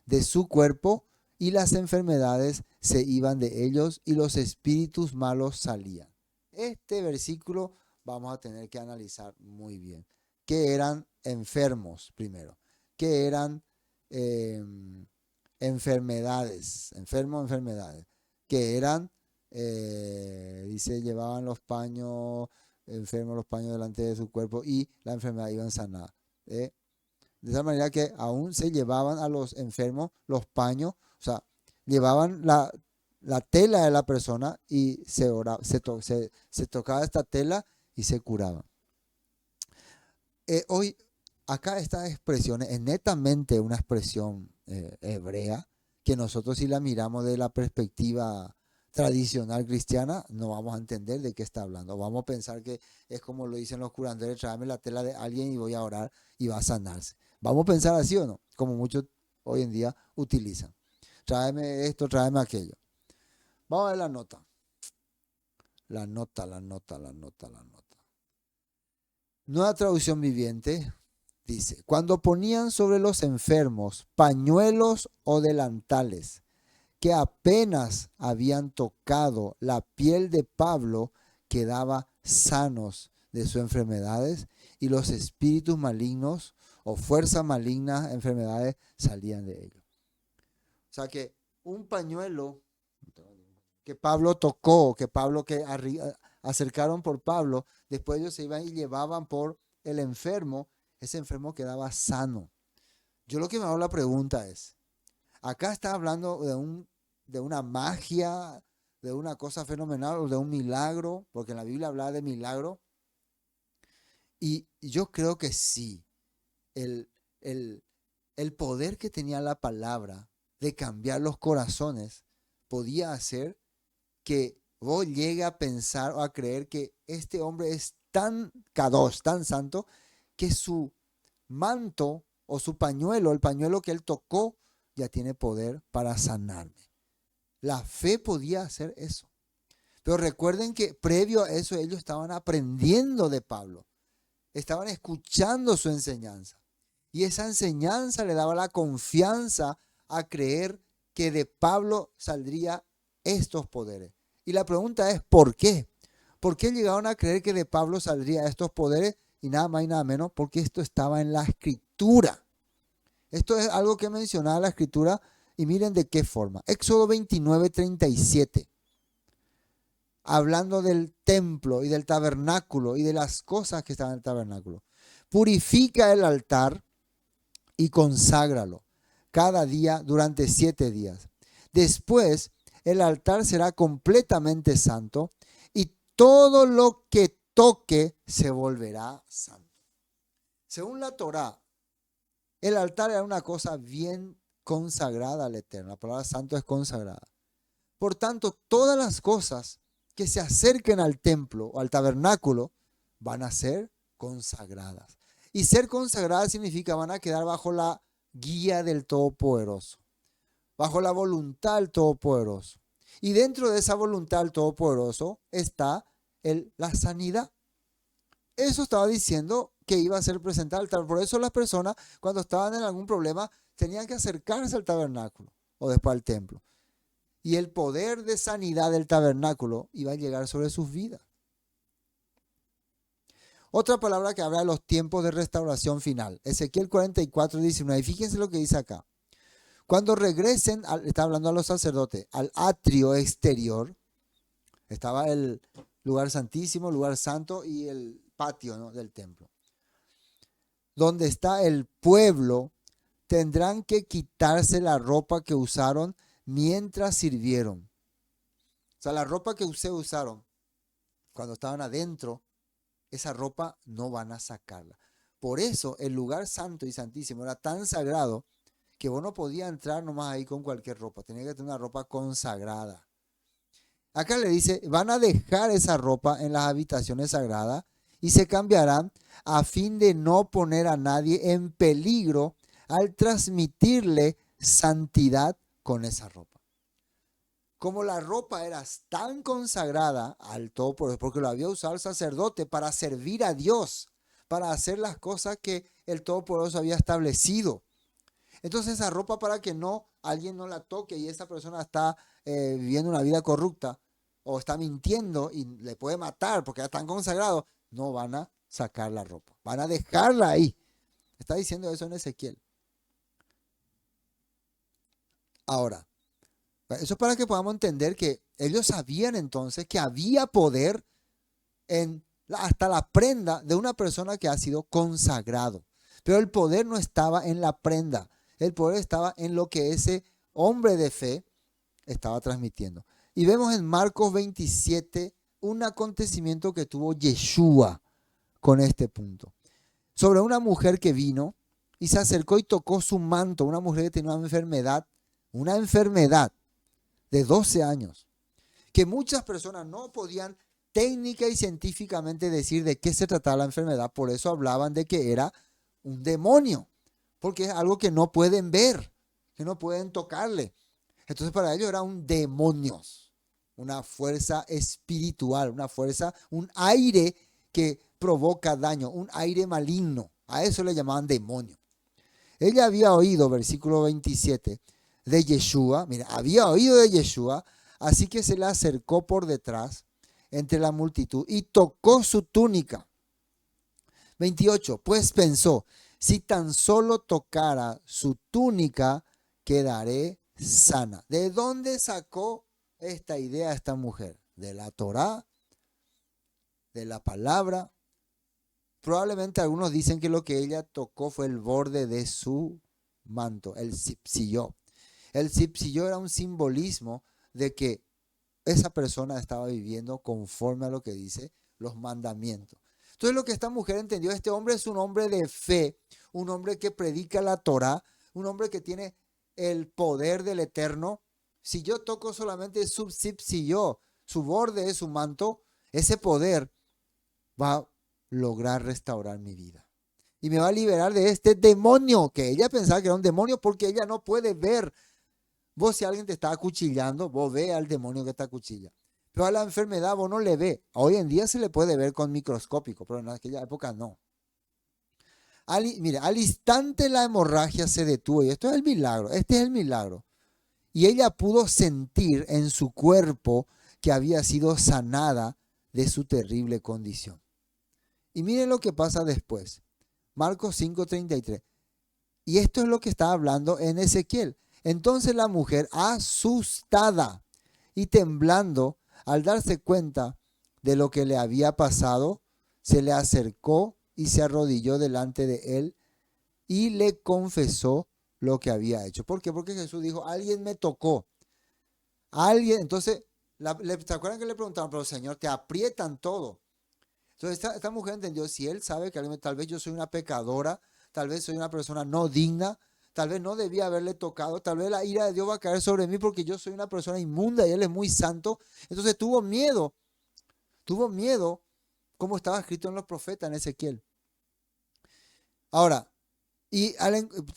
de su cuerpo y las enfermedades se iban de ellos y los espíritus malos salían. Este versículo vamos a tener que analizar muy bien. ¿Qué eran enfermos primero? ¿Qué eran eh, enfermedades? Enfermedades. ¿Qué eran? Dice, llevaban los paños, enfermos los paños delante de su cuerpo y la enfermedad iban sanada. De tal manera que aún se llevaban a los enfermos los paños, o sea, llevaban la tela de la persona y se tocaba esta tela y se curaban. Hoy, acá esta expresión es netamente una expresión hebrea, que nosotros si la miramos de la perspectiva tradicional cristiana, no vamos a entender de qué está hablando. Vamos a pensar que es como lo dicen los curanderos, tráeme la tela de alguien y voy a orar y va a sanarse. Vamos a pensar así o no, como muchos hoy en día utilizan. Tráeme esto, tráeme aquello. Vamos a ver la nota. La nota. Nueva traducción viviente dice, cuando ponían sobre los enfermos pañuelos o delantales que apenas habían tocado la piel de Pablo, quedaba sanos de sus enfermedades y los espíritus malignos o fuerzas malignas, enfermedades, salían de ellos. O sea que un pañuelo que Pablo tocó, que acercaron por Pablo, después ellos se iban y llevaban por el enfermo, ese enfermo quedaba sano. Yo lo que me hago la pregunta es, acá está hablando de una magia, de una cosa fenomenal o de un milagro, porque en la Biblia habla de milagro, y yo creo que sí, el, el, el poder que tenía la palabra de cambiar los corazones podía hacer que vos llegue a pensar o a creer que este hombre es tan kadosh, tan santo, que su manto o su pañuelo, el pañuelo que él tocó, ya tiene poder para sanarme. La fe podía hacer eso. Pero recuerden que previo a eso ellos estaban aprendiendo de Pablo, estaban escuchando su enseñanza. Y esa enseñanza le daba la confianza a creer que de Pablo saldría estos poderes. Y la pregunta es, ¿por qué? ¿Por qué llegaron a creer que de Pablo saldría estos poderes? Y nada más y nada menos, porque esto estaba en la Escritura. Esto es algo que mencionaba la Escritura y miren de qué forma. Éxodo 29:37. Hablando del templo y del tabernáculo y de las cosas que estaban en el tabernáculo. Purifica el altar y conságralo cada día durante 7 días. Después, el altar será completamente santo y todo lo que toque se volverá santo. Según la Torá, el altar era una cosa bien consagrada al Eterno. La palabra santo es consagrada. Por tanto, todas las cosas que se acerquen al templo o al tabernáculo van a ser consagradas. Y ser consagradas significa van a quedar bajo la guía del Todopoderoso, bajo la voluntad del Todopoderoso. Y dentro de esa voluntad del Todopoderoso está la sanidad. Eso estaba diciendo que iba a ser presentado al tabernáculo. Por eso las personas, cuando estaban en algún problema, tenían que acercarse al tabernáculo o después al templo. Y el poder de sanidad del tabernáculo iba a llegar sobre sus vidas. Otra palabra que habla de los tiempos de restauración final. Ezequiel 44:19. Y fíjense lo que dice acá. Cuando regresen, está hablando a los sacerdotes, al atrio exterior, estaba el lugar santísimo, lugar santo y el patio, ¿no?, del templo. Donde está el pueblo, tendrán que quitarse la ropa que usaron mientras sirvieron. O sea, la ropa que usaron cuando estaban adentro, esa ropa no van a sacarla. Por eso el lugar santo y santísimo era tan sagrado que vos no podías entrar nomás ahí con cualquier ropa. Tenía que tener una ropa consagrada. Acá le dice, van a dejar esa ropa en las habitaciones sagradas y se cambiarán a fin de no poner a nadie en peligro al transmitirle santidad con esa ropa. Como la ropa era tan consagrada al Todopoderoso, porque lo había usado el sacerdote para servir a Dios, para hacer las cosas que el Todopoderoso había establecido. Entonces esa ropa, para que alguien no la toque y esa persona está viviendo una vida corrupta o está mintiendo y le puede matar porque ya están consagrados, no van a sacar la ropa, van a dejarla ahí. Está diciendo eso en Ezequiel. Ahora, eso es para que podamos entender que ellos sabían entonces que había poder hasta la prenda de una persona que ha sido consagrado. Pero el poder no estaba en la prenda, el poder estaba en lo que ese hombre de fe estaba transmitiendo. Y vemos en Marcos 27 un acontecimiento que tuvo Yeshua con este punto. Sobre una mujer que vino y se acercó y tocó su manto, una mujer que tenía una enfermedad de 12 años, que muchas personas no podían técnica y científicamente decir de qué se trataba la enfermedad, por eso hablaban de que era un demonio, porque es algo que no pueden ver, que no pueden tocarle. Entonces para ellos era un demonio, una fuerza espiritual, una fuerza, un aire que provoca daño, un aire maligno. A eso le llamaban demonio. Ella había oído, versículo 27, de Yeshua, mira, había oído de Yeshua, así que se le acercó por detrás entre la multitud y tocó su túnica. 28, pues pensó, si tan solo tocara su túnica, quedaré sana. ¿De dónde sacó esta idea esta mujer? ¿De la Torá? ¿De la palabra? Probablemente algunos dicen que lo que ella tocó fue el borde de su manto, el sipsilló. El sipsilló era un simbolismo de que esa persona estaba viviendo conforme a lo que dice los mandamientos. Entonces lo que esta mujer entendió, este hombre es un hombre de fe, un hombre que predica la Torá, un hombre que tiene el poder del Eterno. Si yo toco solamente su sipsilló, su borde de su manto, ese poder va a lograr restaurar mi vida. Y me va a liberar de este demonio, que ella pensaba que era un demonio porque ella no puede ver. Vos, si alguien te está acuchillando, vos ve al demonio que te acuchilla. Pero a la enfermedad vos no le ve. Hoy en día se le puede ver con microscópico, pero en aquella época no. Mira, al instante la hemorragia se detuvo y esto es el milagro, este es el milagro. Y ella pudo sentir en su cuerpo que había sido sanada de su terrible condición. Y miren lo que pasa después. Marcos 5:33. Y esto es lo que está hablando en Ezequiel. Entonces la mujer, asustada y temblando, al darse cuenta de lo que le había pasado, se le acercó y se arrodilló delante de él y le confesó lo que había hecho. ¿Por qué? Porque Jesús dijo, alguien me tocó. Alguien, entonces, ¿se acuerdan que le preguntaron, pero Señor, te aprietan todo? Entonces esta mujer entendió, si él sabe que tal vez yo soy una pecadora, tal vez soy una persona no digna, tal vez no debía haberle tocado, tal vez la ira de Dios va a caer sobre mí porque yo soy una persona inmunda y él es muy santo. Entonces tuvo miedo, como estaba escrito en los profetas en Ezequiel. Ahora,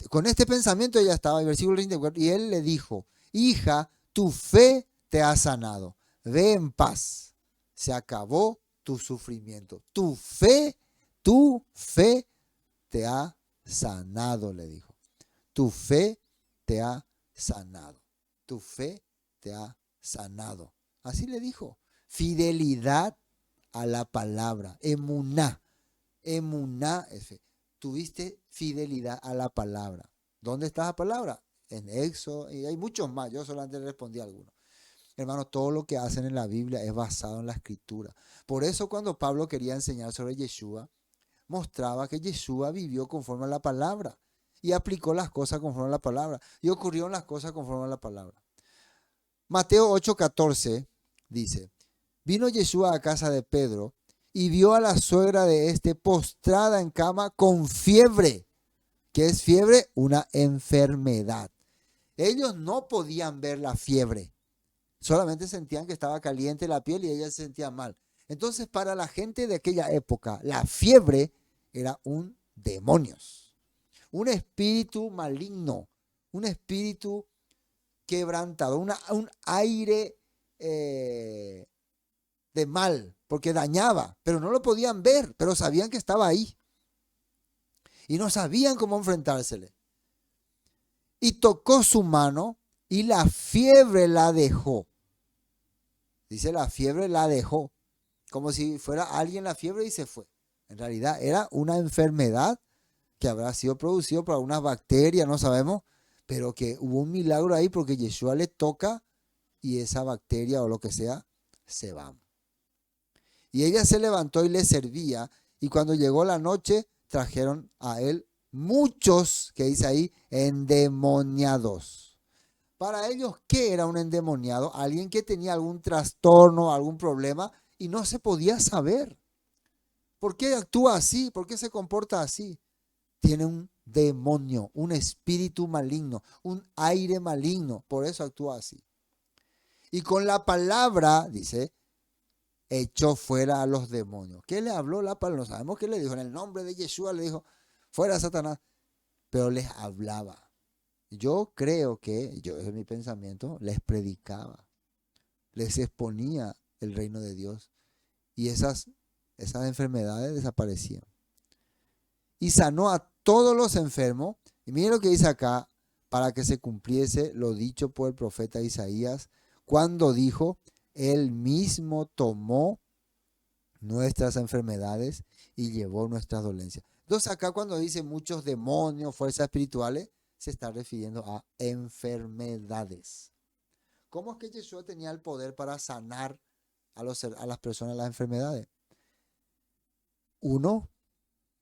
con este pensamiento ella estaba, en el versículo 34, y él le dijo, hija, tu fe te ha sanado, ve en paz, se acabó tu sufrimiento, tu fe te ha sanado, le dijo. Tu fe te ha sanado. Tu fe te ha sanado. Así le dijo. Fidelidad a la palabra. Emuná. Emuná es fe. Tuviste fidelidad a la palabra. ¿Dónde está la palabra? En Éxodo. Y hay muchos más. Yo solamente le respondí a algunos. Hermano, todo lo que hacen en la Biblia es basado en la Escritura. Por eso cuando Pablo quería enseñar sobre Yeshua, mostraba que Yeshua vivió conforme a la palabra y aplicó las cosas conforme a la palabra y ocurrieron las cosas conforme a la palabra. Mateo 8:14 dice, vino Yeshua a casa de Pedro y vio a la suegra de este postrada en cama con fiebre. ¿Qué es fiebre? Una enfermedad. Ellos no podían ver la fiebre. Solamente sentían que estaba caliente la piel y ella se sentía mal. Entonces, para la gente de aquella época, la fiebre era un demonio, un espíritu maligno, un espíritu quebrantado, un aire de mal, porque dañaba, pero no lo podían ver, pero sabían que estaba ahí y no sabían cómo enfrentársele. Y tocó su mano y la fiebre la dejó. Dice, la fiebre la dejó, como si fuera alguien la fiebre y se fue. En realidad era una enfermedad que habrá sido producido por algunas bacterias, no sabemos, pero que hubo un milagro ahí porque Yeshua le toca y esa bacteria o lo que sea se va. Y ella se levantó y le servía, y cuando llegó la noche trajeron a él muchos, que dice ahí, endemoniados. Para ellos, ¿qué era un endemoniado? Alguien que tenía algún trastorno, algún problema y no se podía saber. ¿Por qué actúa así? ¿Por qué se comporta así? Tiene un demonio, un espíritu maligno, un aire maligno. Por eso actúa así. Y con la palabra, dice, echó fuera a los demonios. ¿Qué le habló la palabra? No sabemos qué le dijo. En el nombre de Yeshua le dijo, fuera Satanás. Pero les hablaba. Yo creo que, ese es mi pensamiento, les predicaba, les exponía el reino de Dios y esas enfermedades desaparecían. Y sanó a todos los enfermos. Y miren lo que dice acá, para que se cumpliese lo dicho por el profeta Isaías, cuando dijo, él mismo tomó nuestras enfermedades y llevó nuestras dolencias. Entonces acá cuando dice muchos demonios, fuerzas espirituales, se está refiriendo a enfermedades. ¿Cómo es que Yeshua tenía el poder para sanar a las personas las enfermedades? Uno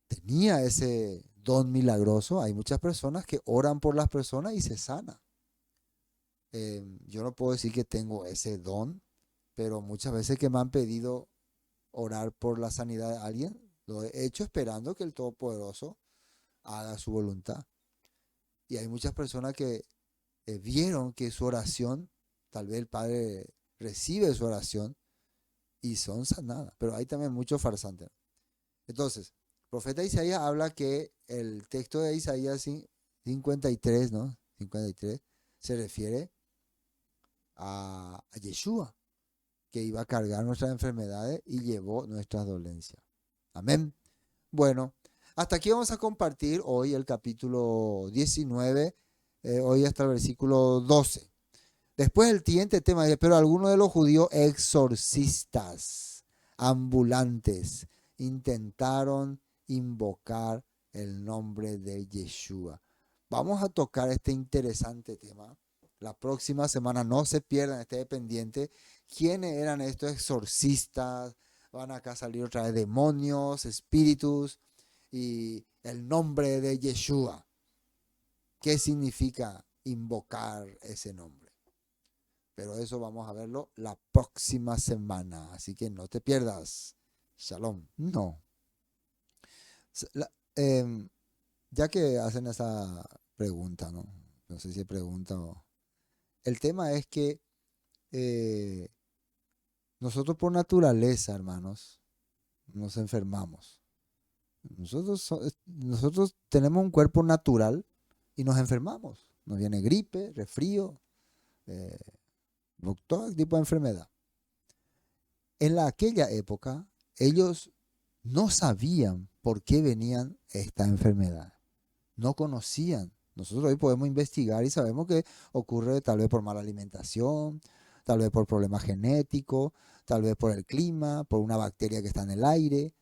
tenía ese don milagroso. Hay muchas personas que oran por las personas y se sana. Yo no puedo decir que tengo ese don, pero muchas veces que me han pedido orar por la sanidad de alguien, lo he hecho esperando que el Todopoderoso haga su voluntad. Y hay muchas personas que vieron que su oración, tal vez el Padre recibe su oración y son sanadas. Pero hay también muchos farsantes. Entonces, el profeta Isaías habla que el texto de Isaías 53, ¿no? 53 se refiere a Yeshua, que iba a cargar nuestras enfermedades y llevó nuestras dolencias. Amén. Bueno, hasta aquí vamos a compartir hoy el capítulo 19, hoy hasta el versículo 12. Después el siguiente tema dice, pero algunos de los judíos exorcistas, ambulantes, intentaron invocar el nombre de Yeshua. Vamos a tocar este interesante tema. La próxima semana no se pierdan, esté pendiente. ¿Quiénes eran estos exorcistas? Van acá a salir otra vez demonios, espíritus y el nombre de Yeshua. ¿Qué significa invocar ese nombre? Pero eso vamos a verlo la próxima semana. Así que no te pierdas. Shalom. No. La- em, ya que hacen esa pregunta, ¿no? No sé si pregunta o... El tema es que eh, nosotros por naturaleza, hermanos, nos enfermamos. Nosotros tenemos un cuerpo natural y nos enfermamos. Nos viene gripe, resfrío, eh, todo tipo de enfermedad. En aquella época, ellos no sabían por qué venían esta enfermedad. No conocían. Nosotros hoy podemos investigar y sabemos que ocurre tal vez por mala alimentación, tal vez por problemas genéticos, tal vez por el clima, por una bacteria que está en el aire.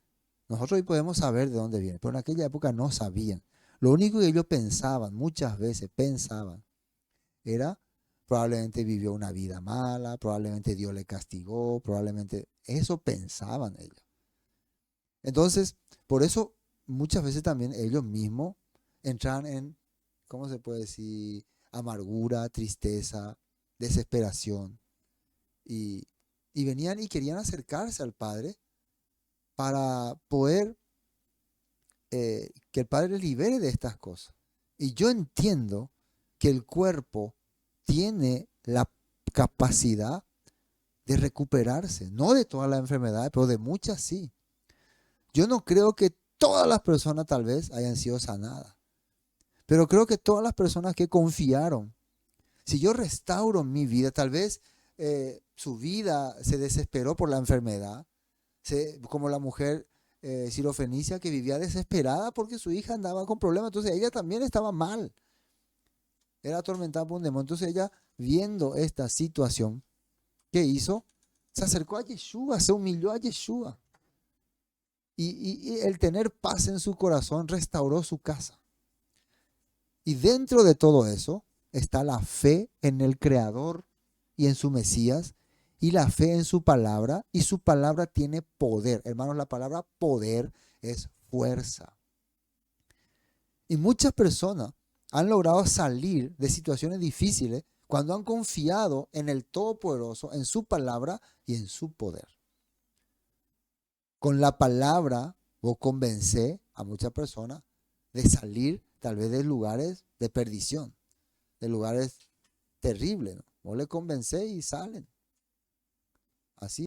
Nosotros hoy podemos saber de dónde viene, pero en aquella época no sabían. Lo único que ellos pensaban, muchas veces pensaban, era probablemente vivió una vida mala, probablemente Dios le castigó, probablemente eso pensaban ellos. Entonces, por eso muchas veces también ellos mismos entran en, ¿cómo se puede decir? Amargura, tristeza, desesperación. Y, y venían y querían acercarse al Padre para poder que el Padre les libere de estas cosas. Y yo entiendo que el cuerpo tiene la capacidad de recuperarse, no de todas las enfermedades, pero de muchas sí. Yo no creo que todas las personas tal vez hayan sido sanadas, pero creo que todas las personas que confiaron, si yo restauro mi vida, tal vez su vida se desesperó por la enfermedad, como la mujer sirofenicia que vivía desesperada porque su hija andaba con problemas, entonces ella también estaba mal, era atormentada por un demonio. Entonces ella, viendo esta situación, ¿qué hizo? Se acercó a Yeshua, se humilló a Yeshua. Y el tener paz en su corazón restauró su casa. Y dentro de todo eso está la fe en el Creador y en su Mesías, y la fe en su palabra, y su palabra tiene poder. Hermanos, la palabra poder es fuerza. Y muchas personas han logrado salir de situaciones difíciles cuando han confiado en el Todopoderoso, en su palabra y en su poder. Con la palabra vos convencés a muchas personas de salir tal vez de lugares de perdición, de lugares terribles, ¿no? Vos le convencés y salen. Así.